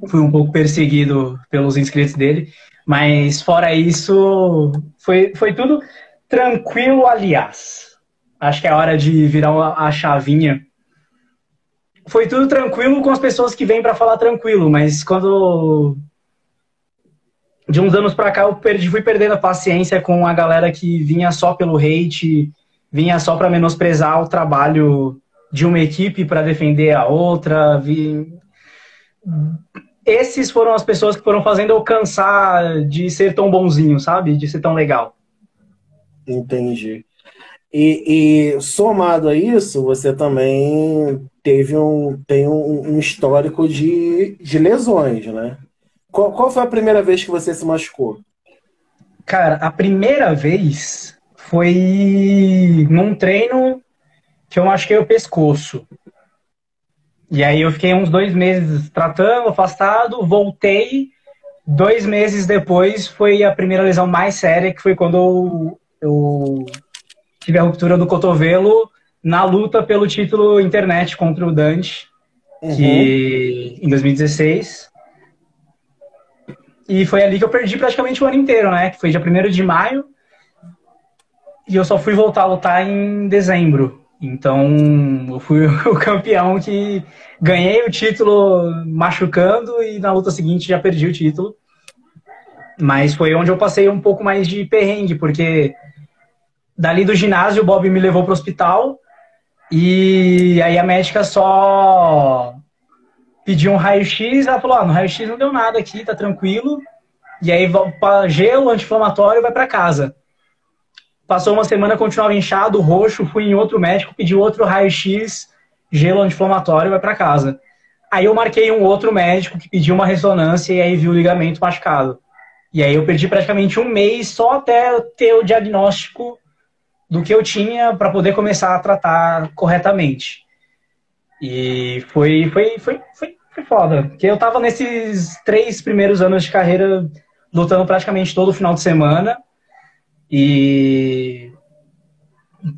C: fui um pouco perseguido pelos inscritos dele. Mas, fora isso, foi tudo tranquilo, aliás. Acho que é hora de virar a chavinha. Foi tudo tranquilo com as pessoas que vêm para falar tranquilo, mas quando... De uns anos pra cá eu fui perdendo a paciência com a galera que vinha só pelo hate, vinha só para menosprezar o trabalho de uma equipe para defender a outra. Esses foram as pessoas que foram fazendo eu cansar de ser tão bonzinho, sabe? De ser tão legal.
A: Entendi. E somado a isso, você também tem um histórico de lesões, né? Qual foi a primeira vez que você se machucou?
C: Cara, a primeira vez foi num treino que eu machuquei o pescoço. E aí eu fiquei uns 2 meses tratando, afastado, voltei. 2 meses depois foi a primeira lesão mais séria, que foi quando eu tive a ruptura do cotovelo na luta pelo título internet contra o Dante, que, em 2016. E foi ali que eu perdi praticamente o ano inteiro, né? Que foi dia 1º de maio. E eu só fui voltar a lutar em dezembro. Então, eu fui o campeão que ganhei o título machucando e na luta seguinte já perdi o título. Mas foi onde eu passei um pouco mais de perrengue, porque dali do ginásio o Bob me levou para o hospital e aí a médica só pediu um raio-x, ela falou, no raio-x não deu nada aqui, tá tranquilo. E aí gelo, anti-inflamatório, vai para casa. Passou uma semana, continuava inchado, roxo, fui em outro médico, pedi outro raio-x, gelo anti-inflamatório, vai para casa. Aí eu marquei um outro médico que pediu uma ressonância e aí viu o ligamento machucado. E aí eu perdi praticamente 1 mês só até ter o diagnóstico do que eu tinha para poder começar a tratar corretamente. E foi foda, porque eu tava nesses 3 primeiros anos de carreira lutando praticamente todo final de semana e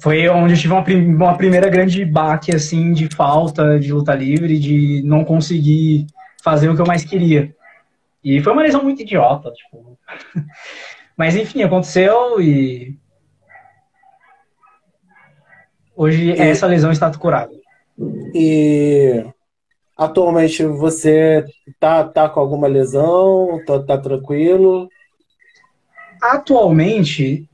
C: foi onde eu tive uma primeira grande baque, assim, de falta de luta livre, de não conseguir fazer o que eu mais queria. E foi uma lesão muito idiota, tipo... Mas enfim, aconteceu e... Hoje essa lesão está curada.
A: E atualmente você tá com alguma lesão? Tá tranquilo?
C: Atualmente,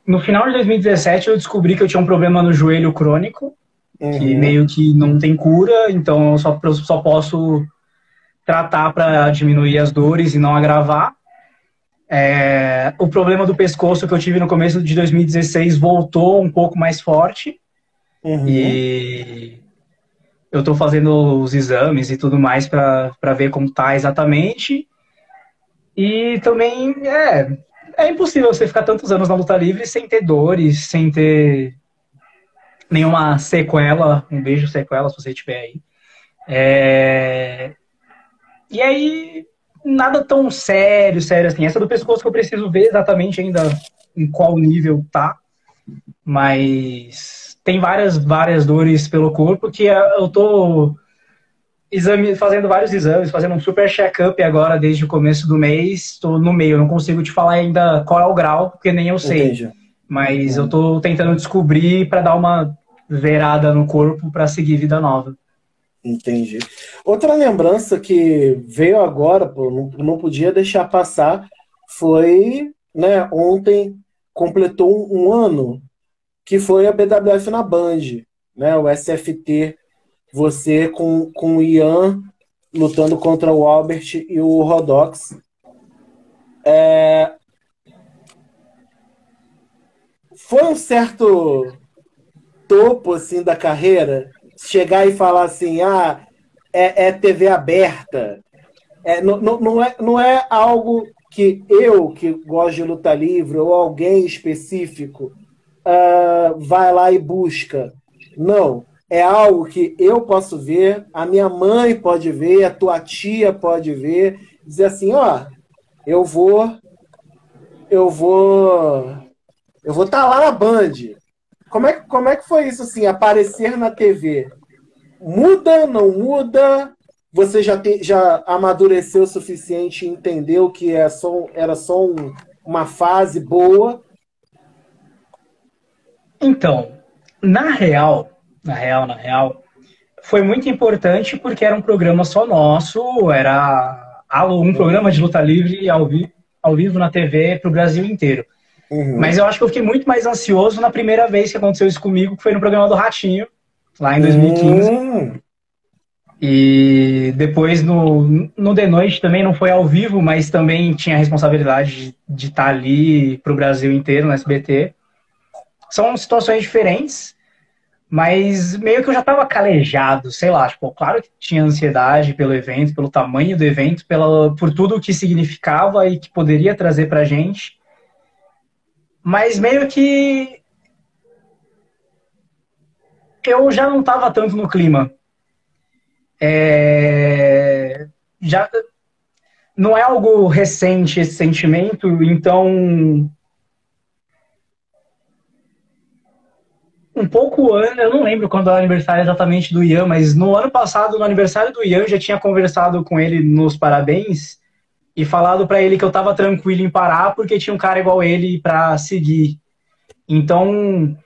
C: no final de 2017, eu descobri que eu tinha um problema no joelho crônico, que meio que não tem cura, então eu só posso tratar para diminuir as dores e não agravar. O problema do pescoço que eu tive no começo de 2016 voltou um pouco mais forte. E eu tô fazendo os exames e tudo mais para ver como tá exatamente. E também é impossível você ficar tantos anos na luta livre sem ter dores, sem ter nenhuma sequela. Um beijo, sequela, se você tiver aí. E aí, nada tão sério, sério assim. Essa do pescoço que eu preciso ver exatamente ainda em qual nível tá. Mas tem várias dores pelo corpo que eu tô fazendo vários exames, fazendo um super check-up agora desde o começo do mês. Estou no meio, não consigo te falar ainda qual é o grau, porque nem eu sei.
A: Entendi.
C: Mas eu tô tentando descobrir para dar uma verada no corpo para seguir vida nova.
A: Entendi. Outra lembrança que veio agora, pô, não podia deixar passar, foi, né, ontem completou um ano que foi a BWF na Band, né, o SFT, você com o Ian lutando contra o Albert e o Rodox. Foi um certo topo assim da carreira, chegar e falar assim, é TV aberta, não é algo que eu, que gosto de luta livre, ou alguém específico, vai lá e busca. Não, é algo que eu posso ver, a minha mãe pode ver, a tua tia pode ver, dizer assim, eu vou estar lá na Band. Como é que foi isso, assim, aparecer na TV? Muda, não muda? Você já amadureceu o suficiente e entendeu que era só uma fase boa?
C: Então, na real, foi muito importante porque era um programa só nosso, era um programa de luta livre ao vivo na TV para o Brasil inteiro.
A: Uhum.
C: Mas eu acho que eu fiquei muito mais ansioso na primeira vez que aconteceu isso comigo, que foi no programa do Ratinho, lá em 2015. E depois no The Noite também não foi ao vivo, mas também tinha a responsabilidade de estar ali para o Brasil inteiro no SBT. São situações diferentes, mas meio que eu já estava calejado, sei lá. Tipo, claro que tinha ansiedade pelo evento, pelo tamanho do evento, por tudo o que significava e que poderia trazer pra gente. Mas meio que eu já não estava tanto no clima. Já não é algo recente esse sentimento, então um pouco antes, eu não lembro quando era o aniversário exatamente do Ian, mas no ano passado, no aniversário do Ian, eu já tinha conversado com ele nos parabéns e falado pra ele que eu tava tranquilo em parar porque tinha um cara igual ele pra seguir. Então,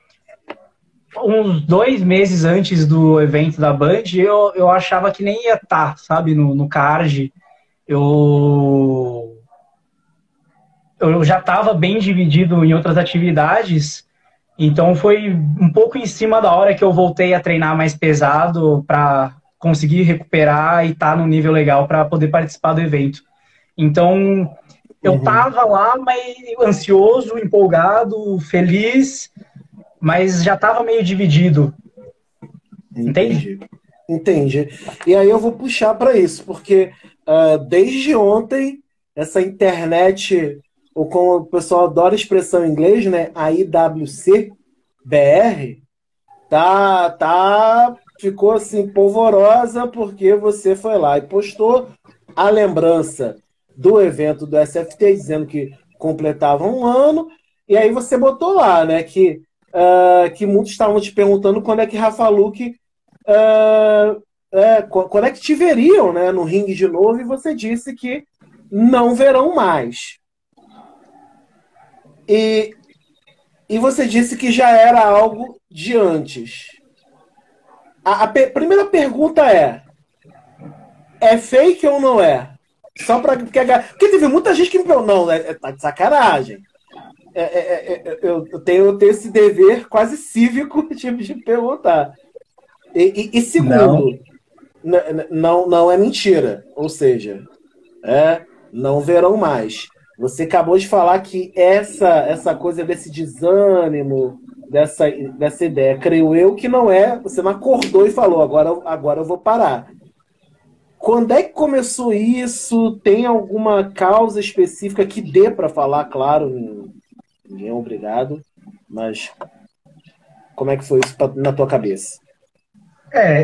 C: uns 2 meses antes do evento da Band, eu achava que nem ia estar, sabe, no card. Eu já estava bem dividido em outras atividades, então foi um pouco em cima da hora que eu voltei a treinar mais pesado para conseguir recuperar e estar no nível legal para poder participar do evento. Então, eu estava lá, mas ansioso, empolgado, feliz, mas já estava meio dividido. Entende?
A: Entendi. E aí eu vou puxar para isso, porque desde ontem, essa internet, ou como o pessoal adora a expressão em inglês, né, a IWC BR, ficou assim polvorosa porque você foi lá e postou a lembrança do evento do SFT, dizendo que completava um ano, e aí você botou lá, né, que muitos estavam te perguntando quando é que Rafa Luque quando é que te veriam, né, no ringue de novo, e você disse que não verão mais. E você disse que já era algo de antes. A primeira pergunta é fake ou não é? Só para porque teve muita gente que me perguntou, não, tá de sacanagem. Eu tenho esse dever quase cívico de perguntar. E segundo, não é mentira. Ou seja, não verão mais. Você acabou de falar que essa coisa desse desânimo, dessa ideia. Creio eu que não é, você não acordou e falou, agora eu vou parar. Quando é que começou isso? Tem alguma causa específica que dê para falar? Claro, ninguém é obrigado, mas como é que foi isso na tua cabeça?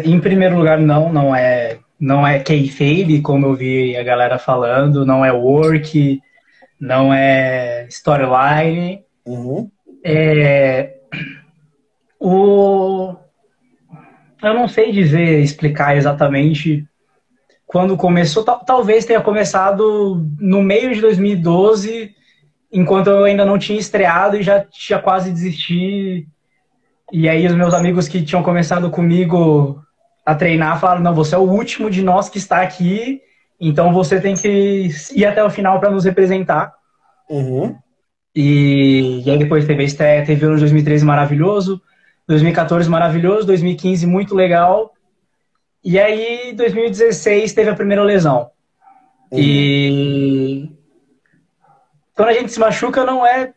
C: Em primeiro lugar, não é kayfabe, como eu vi a galera falando, não é work, não é storyline.
A: Uhum.
C: Eu não sei explicar exatamente quando começou. Talvez tenha começado no meio de 2012, enquanto eu ainda não tinha estreado e já tinha quase desistido. E aí os meus amigos que tinham começado comigo a treinar falaram, não, você é o último de nós que está aqui, então você tem que ir até o final para nos representar.
A: Uhum.
C: E aí depois teve a estreia, teve o ano de 2013 maravilhoso, 2014 maravilhoso, 2015 muito legal, e aí 2016 teve a primeira lesão.
A: Uhum.
C: E quando a gente se machuca não é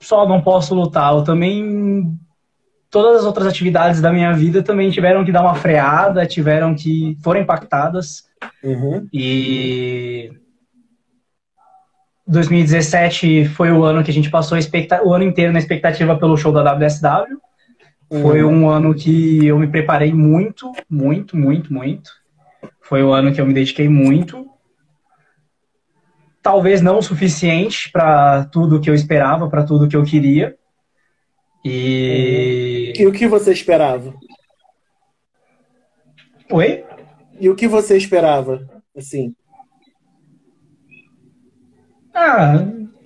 C: só não posso lutar, eu também... Todas as outras atividades da minha vida também tiveram que dar uma freada, foram impactadas.
A: Uhum.
C: E 2017 foi o ano que a gente passou o ano inteiro na expectativa pelo show da WSW.
A: Uhum.
C: Foi um ano que eu me preparei muito, muito, muito, muito. Foi o ano que eu me dediquei muito. Talvez não o suficiente para tudo que eu esperava, para tudo que eu queria.
A: E o que você esperava?
C: Oi?
A: E o que você esperava, assim?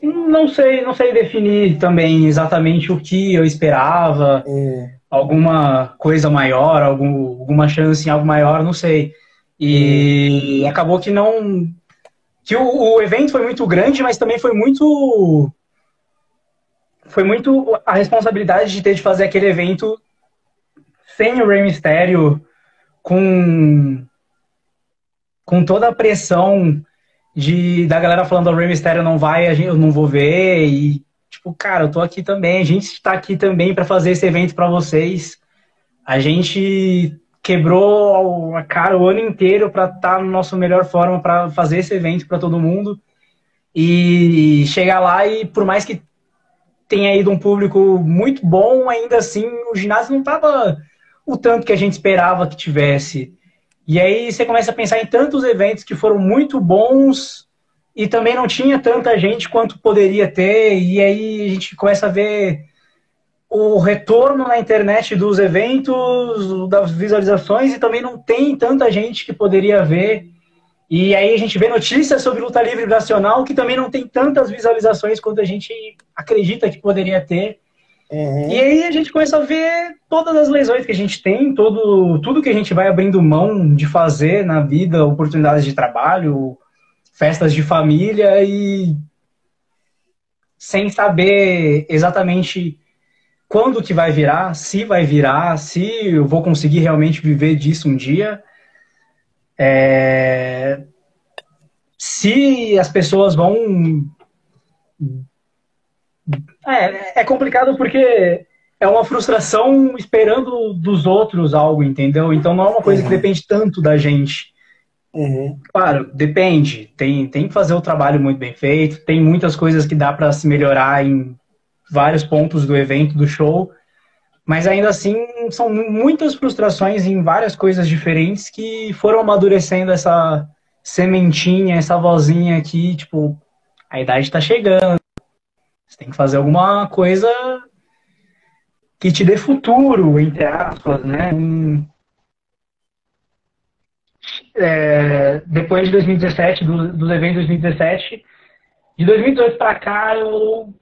C: Não sei definir também exatamente o que eu esperava. Alguma coisa maior, alguma chance em algo maior, não sei. E acabou que não... Que o evento foi muito grande, mas também foi muito a responsabilidade de ter de fazer aquele evento sem o Rey Mysterio, com toda a pressão da galera falando o Rey Mysterio não vai, eu não vou ver, e tipo, cara, eu tô aqui também, a gente tá aqui também para fazer esse evento para vocês. A gente quebrou a cara o ano inteiro para estar na nossa melhor forma para fazer esse evento para todo mundo, e chegar lá e por mais que tenha ido um público muito bom, ainda assim o ginásio não estava o tanto que a gente esperava que tivesse. E aí você começa a pensar em tantos eventos que foram muito bons e também não tinha tanta gente quanto poderia ter, e aí a gente começa a ver o retorno na internet dos eventos, das visualizações, e também não tem tanta gente que poderia ver. E aí a gente vê notícias sobre luta livre nacional que também não tem tantas visualizações quanto a gente acredita que poderia ter. E aí a gente começa a ver todas as lesões que a gente tem, tudo que a gente vai abrindo mão de fazer na vida, oportunidades de trabalho, festas de família, e sem saber exatamente quando que vai virar, se eu vou conseguir realmente viver disso um dia. Se as pessoas vão... É complicado porque é uma frustração esperando dos outros algo, entendeu? Então não é uma coisa que depende tanto da gente. Claro, depende. Tem que fazer o trabalho muito bem feito, tem muitas coisas que dá para se melhorar em vários pontos do evento, do show, mas ainda assim são muitas frustrações em várias coisas diferentes que foram amadurecendo essa sementinha, essa vozinha aqui, tipo, a idade tá chegando, você tem que fazer alguma coisa que te dê futuro, entre aspas, né? Depois de 2017, dos eventos de 2017, de 2018 para cá, eu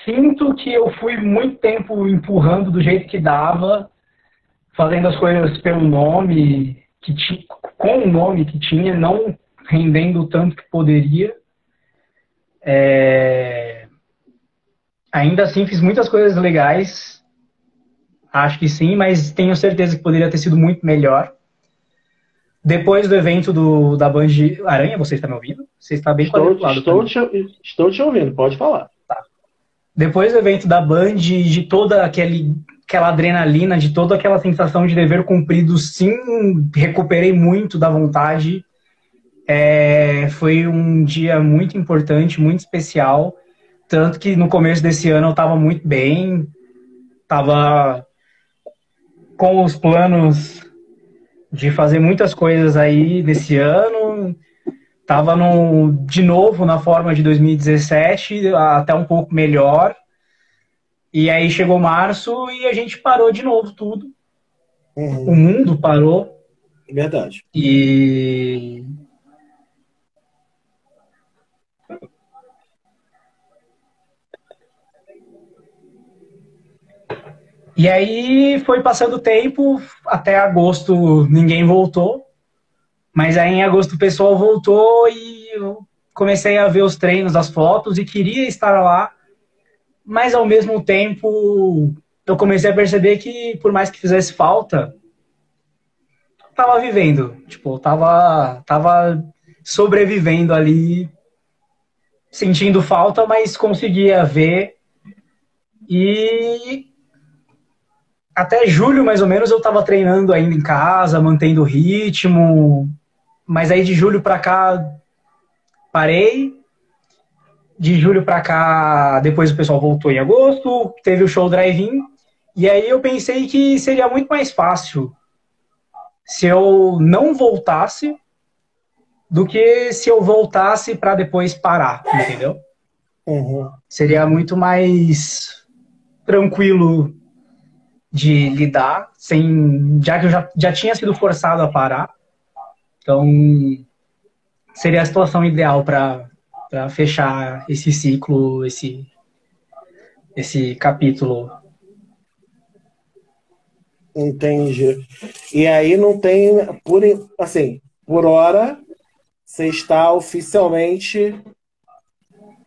C: sinto que eu fui muito tempo empurrando do jeito que dava, fazendo as coisas pelo nome, com o nome que tinha, não rendendo o tanto que poderia. Ainda assim, fiz muitas coisas legais, acho que sim, mas tenho certeza que poderia ter sido muito melhor. Depois do evento da Band Aranha, você está me ouvindo? Você está bem qualificado.
A: Estou te ouvindo, pode falar.
C: Tá. depois do evento da Band, de toda aquela adrenalina, de toda aquela sensação de dever cumprido, sim, recuperei muito da vontade. Foi um dia muito importante, muito especial. Tanto que no começo desse ano eu estava muito bem, estava com os planos de fazer muitas coisas aí nesse ano. Estava de novo na forma de 2017, até um pouco melhor. E aí chegou março e a gente parou de novo tudo.
A: Uhum.
C: O mundo parou.
A: Verdade.
C: E aí foi passando o tempo, até agosto ninguém voltou, mas aí em agosto o pessoal voltou e eu comecei a ver os treinos, as fotos e queria estar lá, mas ao mesmo tempo eu comecei a perceber que por mais que fizesse falta, tava vivendo, tipo, tava sobrevivendo ali, sentindo falta, mas conseguia ver. E até julho, mais ou menos, eu tava treinando ainda em casa, mantendo o ritmo. Mas aí de julho pra cá, parei. De julho pra cá, depois o pessoal voltou em agosto, teve o show drive-in. E aí eu pensei que seria muito mais fácil se eu não voltasse do que se eu voltasse pra depois parar, entendeu?
A: Uhum.
C: Seria muito mais tranquilo de lidar, já que eu já tinha sido forçado a parar. Então, seria a situação ideal para fechar esse ciclo, esse capítulo.
A: Entendi. E aí não tem, por hora, você está oficialmente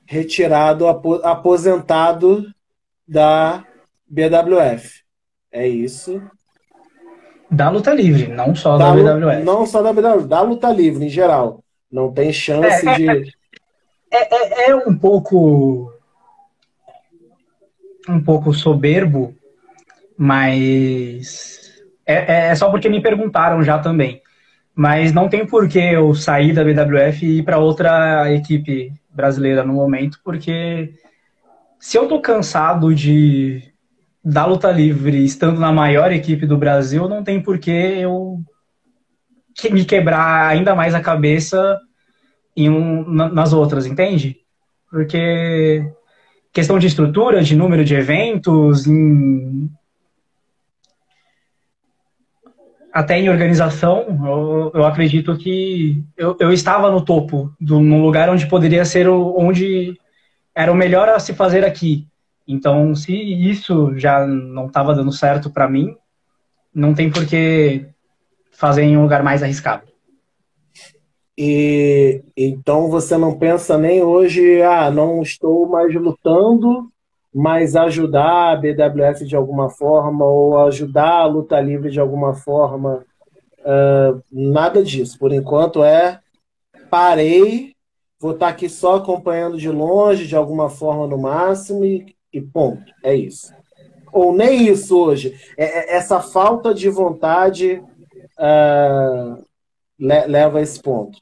A: retirado, aposentado da BWF. É isso.
C: Da luta livre, não só da BWF.
A: Não só da BWF, da luta livre em geral. Não tem chance de...
C: É um pouco soberbo, mas é só porque me perguntaram já também. Mas não tem por que eu sair da BWF e ir para outra equipe brasileira no momento, porque se eu tô cansado da luta livre estando na maior equipe do Brasil, não tem por que eu me quebrar ainda mais a cabeça nas outras, entende? Porque questão de estrutura, de número de eventos, até em organização, eu acredito que eu estava no topo, num lugar onde poderia ser onde era o melhor a se fazer aqui. Então, se isso já não estava dando certo para mim, não tem por que fazer em um lugar mais arriscado.
A: E então você não pensa nem hoje, não estou mais lutando, mas ajudar a BWF de alguma forma, ou ajudar a luta livre de alguma forma, nada disso. Por enquanto parei, vou estar aqui só acompanhando de longe, de alguma forma no máximo, e ponto, é isso. Ou nem isso hoje. Essa falta de vontade leva a esse ponto.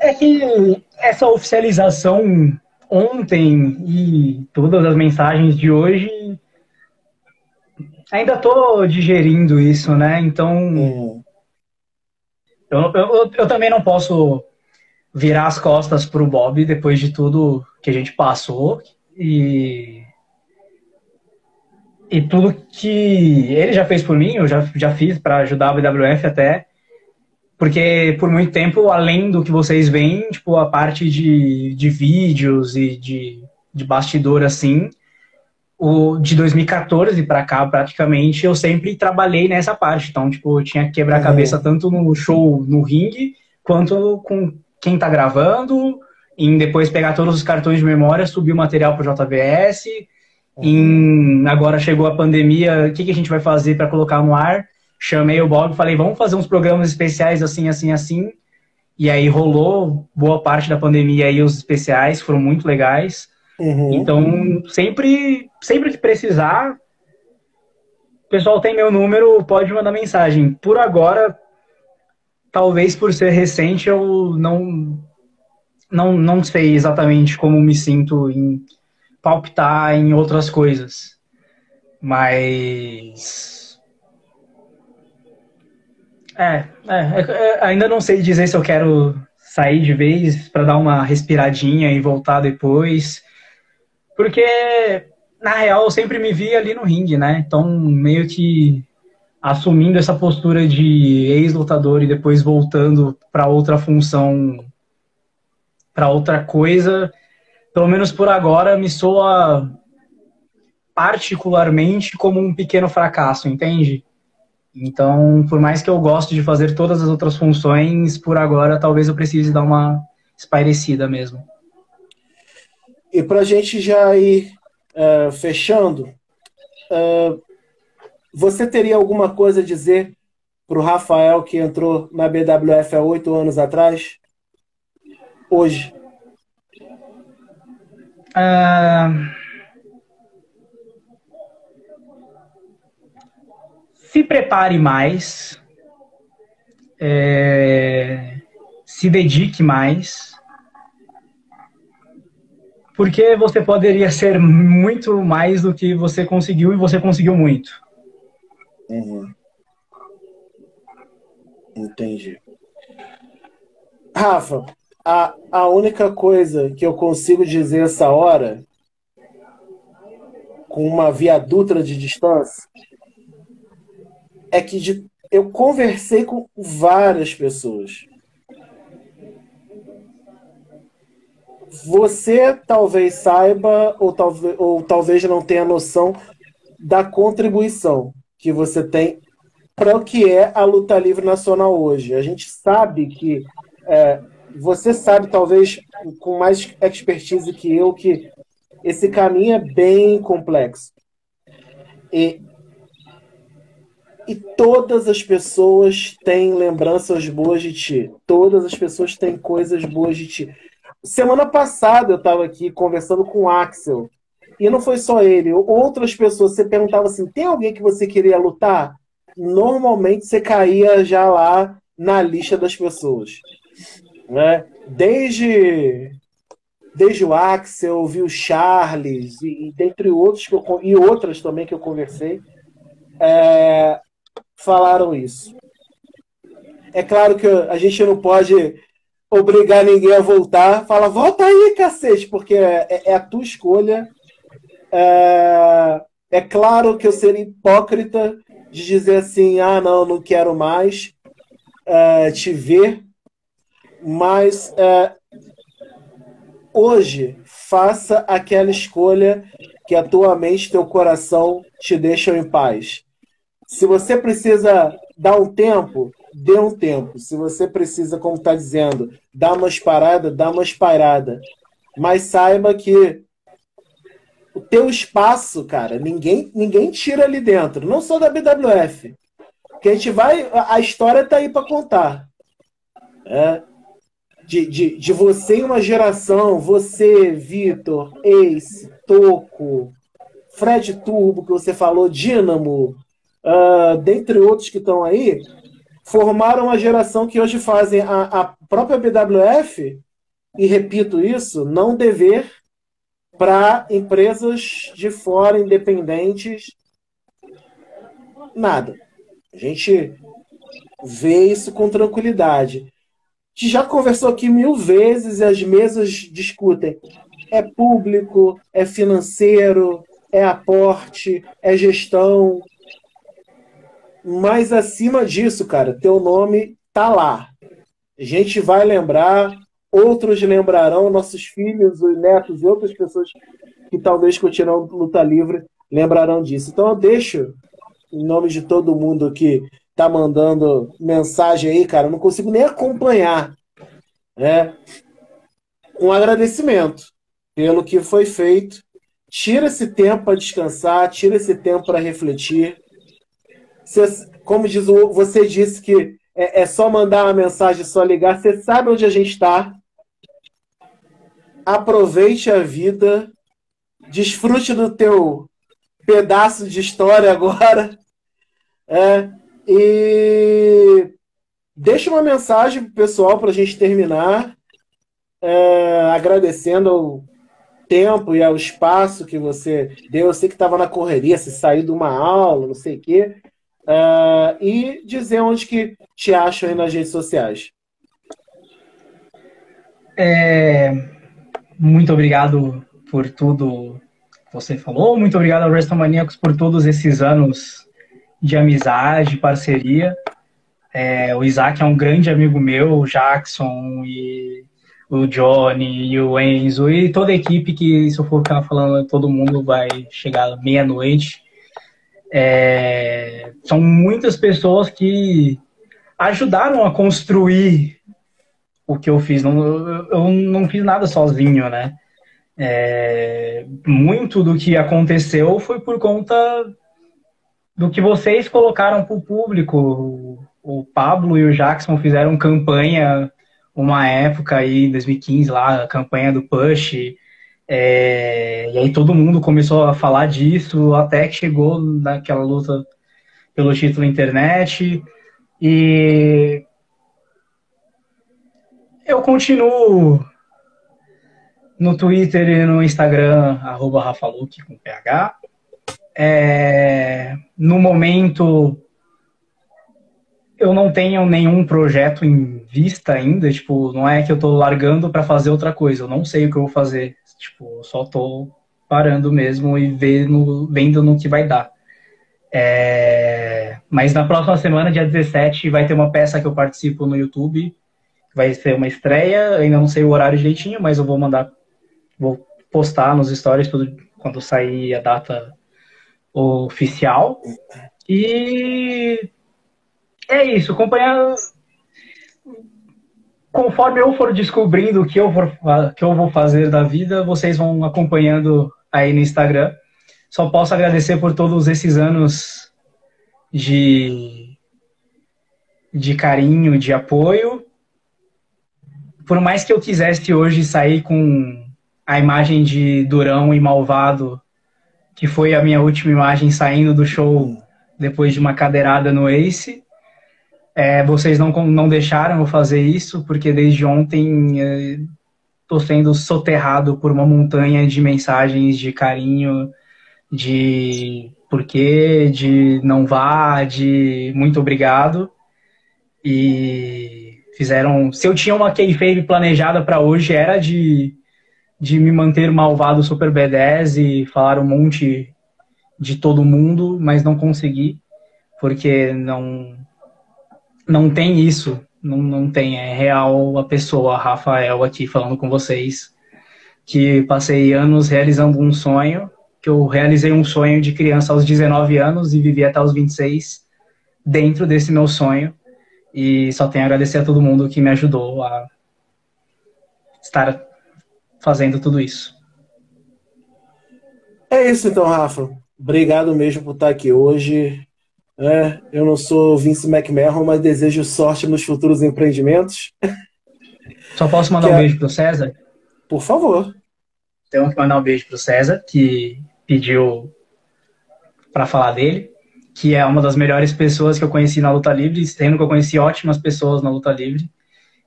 C: É que essa oficialização ontem e todas as mensagens de hoje, ainda estou digerindo isso, né? Então, eu também não posso virar as costas pro Bob depois de tudo que a gente passou e tudo que ele já fez por mim, eu já fiz para ajudar a BWF até, porque por muito tempo, além do que vocês veem, tipo, a parte de vídeos e de bastidor assim, de 2014 para cá, praticamente, eu sempre trabalhei nessa parte. Então, tipo, eu tinha que quebrar a cabeça tanto no show, no ringue, quanto com quem tá gravando, em depois pegar todos os cartões de memória, subir o material pro JBS, agora chegou a pandemia, o que a gente vai fazer para colocar no ar? Chamei o Bob e falei, vamos fazer uns programas especiais assim, assim, assim. E aí rolou boa parte da pandemia aí, os especiais foram muito legais.
A: Uhum.
C: Então, sempre que precisar, o pessoal tem meu número, pode mandar mensagem. Por agora, talvez por ser recente, eu não sei exatamente como me sinto em palpitar em outras coisas. Mas ainda não sei dizer se eu quero sair de vez para dar uma respiradinha e voltar depois. Porque, na real, eu sempre me vi ali no ringue, né? Então, meio que assumindo essa postura de ex-lutador e depois voltando para outra função, para outra coisa, pelo menos por agora, me soa particularmente como um pequeno fracasso, entende? Então, por mais que eu goste de fazer todas as outras funções, por agora talvez eu precise dar uma espairecida mesmo.
A: E para a gente já ir fechando, você teria alguma coisa a dizer para o Rafael que entrou na BWF há 8 anos atrás? Hoje?
C: Se prepare mais, se dedique mais, porque você poderia ser muito mais do que você conseguiu e você conseguiu muito.
A: Uhum. Entendi. Rafa, a única coisa que eu consigo dizer essa hora, com uma via dutra de distância, é que eu conversei com várias pessoas. Você talvez saiba, ou talvez não tenha noção da contribuição que você tem para o que é a luta livre nacional hoje. A gente sabe que você sabe, talvez com mais expertise que eu, que esse caminho é bem complexo. E todas as pessoas têm lembranças boas de ti. Todas as pessoas têm coisas boas de ti. Semana passada eu estava aqui conversando com o Axel. E não foi só ele. Outras pessoas, você perguntava assim, tem alguém que você queria lutar? Normalmente você caía já lá na lista das pessoas. Né? Desde o Axel, vi o Charles, e dentre outros, e outras também que eu conversei, falaram isso. É claro que a gente não pode obrigar ninguém a voltar. Fala, volta aí, cacete, porque é a tua escolha. É claro que eu seria hipócrita de dizer assim, não quero mais te ver, mas hoje faça aquela escolha que a tua mente, teu coração te deixam em paz. Se você precisa dar um tempo, dê um tempo. Se você precisa, como está dizendo, dar uma parada, dá uma parada. Mas saiba que o teu espaço, cara, ninguém tira ali dentro. Não só da BWF. Que a história tá aí para contar. De você em uma geração, você, Vitor, Ace, Toco, Fred Turbo, que você falou, Dínamo, dentre outros que estão aí, formaram uma geração que hoje fazem a própria BWF, e repito isso, não dever para empresas de fora, independentes, nada. A gente vê isso com tranquilidade. A gente já conversou aqui 1000 vezes e as mesas discutem. É público, é financeiro, é aporte, é gestão. Mas acima disso, cara, teu nome tá lá. A gente vai lembrar, outros lembrarão, nossos filhos, os netos e outras pessoas que talvez continuam luta livre lembrarão disso. Então eu deixo, em nome de todo mundo que tá mandando mensagem aí, cara, eu não consigo nem acompanhar, um agradecimento pelo que foi feito. Tira esse tempo para descansar, tira esse tempo para refletir. Como você disse que é só mandar uma mensagem, só ligar. Você sabe onde a gente está. Aproveite a vida desfrute do teu pedaço de história agora. E deixa uma mensagem pro pessoal para a gente terminar, agradecendo ao tempo e ao espaço que você deu. Eu sei que estava na correria, se saiu de uma aula, não sei o quê. E dizer onde que te acham aí nas redes sociais.
C: Muito obrigado por tudo que você falou. Muito obrigado ao WrestleManiacos por todos esses anos de amizade, parceria. O Isaac é um grande amigo meu, o Jackson e o Johnny e o Enzo e toda a equipe que, se eu for ficar falando, todo mundo vai chegar meia-noite. São muitas pessoas que ajudaram a construir o que eu fiz. Eu não fiz nada sozinho, né? Muito do que aconteceu foi por conta do que vocês colocaram para o público. O Pablo e o Jackson fizeram campanha uma época aí, em 2015, lá, a campanha do Push. E aí todo mundo começou a falar disso, até que chegou naquela luta pelo título internet. E eu continuo no Twitter e no Instagram, @RafaLuque, com PH. No momento, eu não tenho nenhum projeto em vista ainda. Tipo, não é que eu tô largando para fazer outra coisa. Eu não sei o que eu vou fazer. Tipo, só tô parando mesmo e vendo no que vai dar. Mas na próxima semana, dia 17, vai ter uma peça que eu participo no YouTube. Vai ser uma estreia. Ainda não sei o horário direitinho, mas eu vou postar nos stories tudo quando sair a data oficial. E é isso, acompanhar. Conforme eu for descobrindo o que eu vou fazer da vida, vocês vão acompanhando aí no Instagram. Só posso agradecer por todos esses anos de carinho, de apoio. Por mais que eu quisesse hoje sair com a imagem de durão e malvado, que foi a minha última imagem saindo do show depois de uma cadeirada no Ace, vocês não deixaram eu fazer isso, porque desde ontem estou sendo soterrado por uma montanha de mensagens de carinho, de porquê, de não vá, de muito obrigado. E fizeram... Se eu tinha uma kayfabe planejada para hoje, era de me manter malvado super B10 e falar um monte de todo mundo, mas não consegui, porque não tem isso, não tem, é real a pessoa, Rafael, aqui falando com vocês, que passei anos realizando um sonho, que eu realizei um sonho de criança aos 19 anos e vivi até os 26 dentro desse meu sonho, e só tenho a agradecer a todo mundo que me ajudou a estar fazendo tudo isso.
A: É isso então, Rafa. Obrigado mesmo por estar aqui hoje. Eu não sou Vince McMahon, mas desejo sorte nos futuros empreendimentos.
C: Só posso mandar um beijo pro César?
A: Por favor.
C: Tenho que mandar um beijo pro César, que pediu para falar dele, que é uma das melhores pessoas que eu conheci na luta livre, sendo que eu conheci ótimas pessoas na luta livre.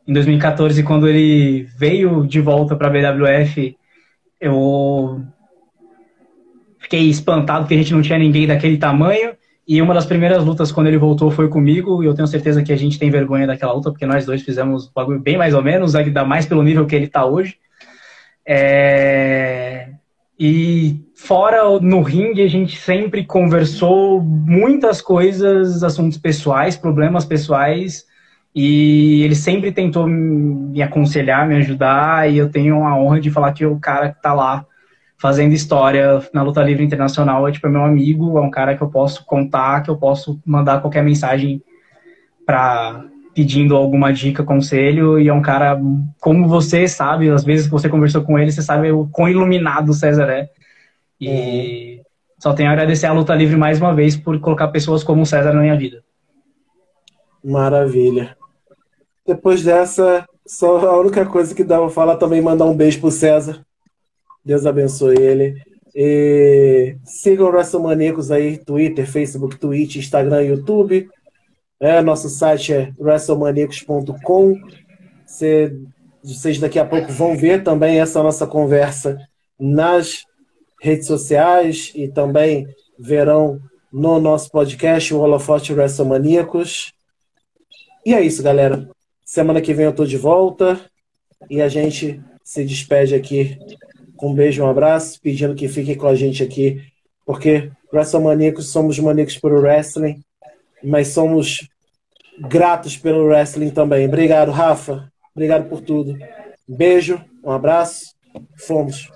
C: Em 2014, quando ele veio de volta para a BWF, eu fiquei espantado porque a gente não tinha ninguém daquele tamanho. E uma das primeiras lutas, quando ele voltou, foi comigo. E eu tenho certeza que a gente tem vergonha daquela luta, porque nós dois fizemos um bagulho bem mais ou menos, ainda mais pelo nível que ele está hoje. E fora no ringue, a gente sempre conversou muitas coisas, assuntos pessoais, problemas pessoais. E ele sempre tentou me aconselhar, me ajudar. E eu tenho a honra de falar que o cara que está lá fazendo história na luta livre internacional é meu amigo, é um cara que eu posso contar, que eu posso mandar qualquer mensagem pedindo alguma dica, conselho, e é um cara, como você sabe, às vezes que você conversou com ele, você sabe o quão iluminado o César é. E só tenho a agradecer a luta livre mais uma vez por colocar pessoas como o César na minha vida.
A: Maravilha. Depois dessa, só a única coisa que dá pra falar também, mandar um beijo pro César. Deus abençoe ele. Sigam o WrestleManiacos aí, Twitter, Facebook, Twitch, Instagram, YouTube. Nosso site é wrestlemaniacos.com. Vocês daqui a pouco vão ver também essa nossa conversa nas redes sociais e também verão no nosso podcast, o Holofote WrestleManiacos. E é isso, galera. Semana que vem eu tô de volta e a gente se despede aqui com um beijo, um abraço, pedindo que fiquem com a gente aqui, porque WrestleManiacos somos maníacos pelo wrestling, mas somos gratos pelo wrestling também. Obrigado, Rafa. Obrigado por tudo. Beijo, um abraço. Fomos.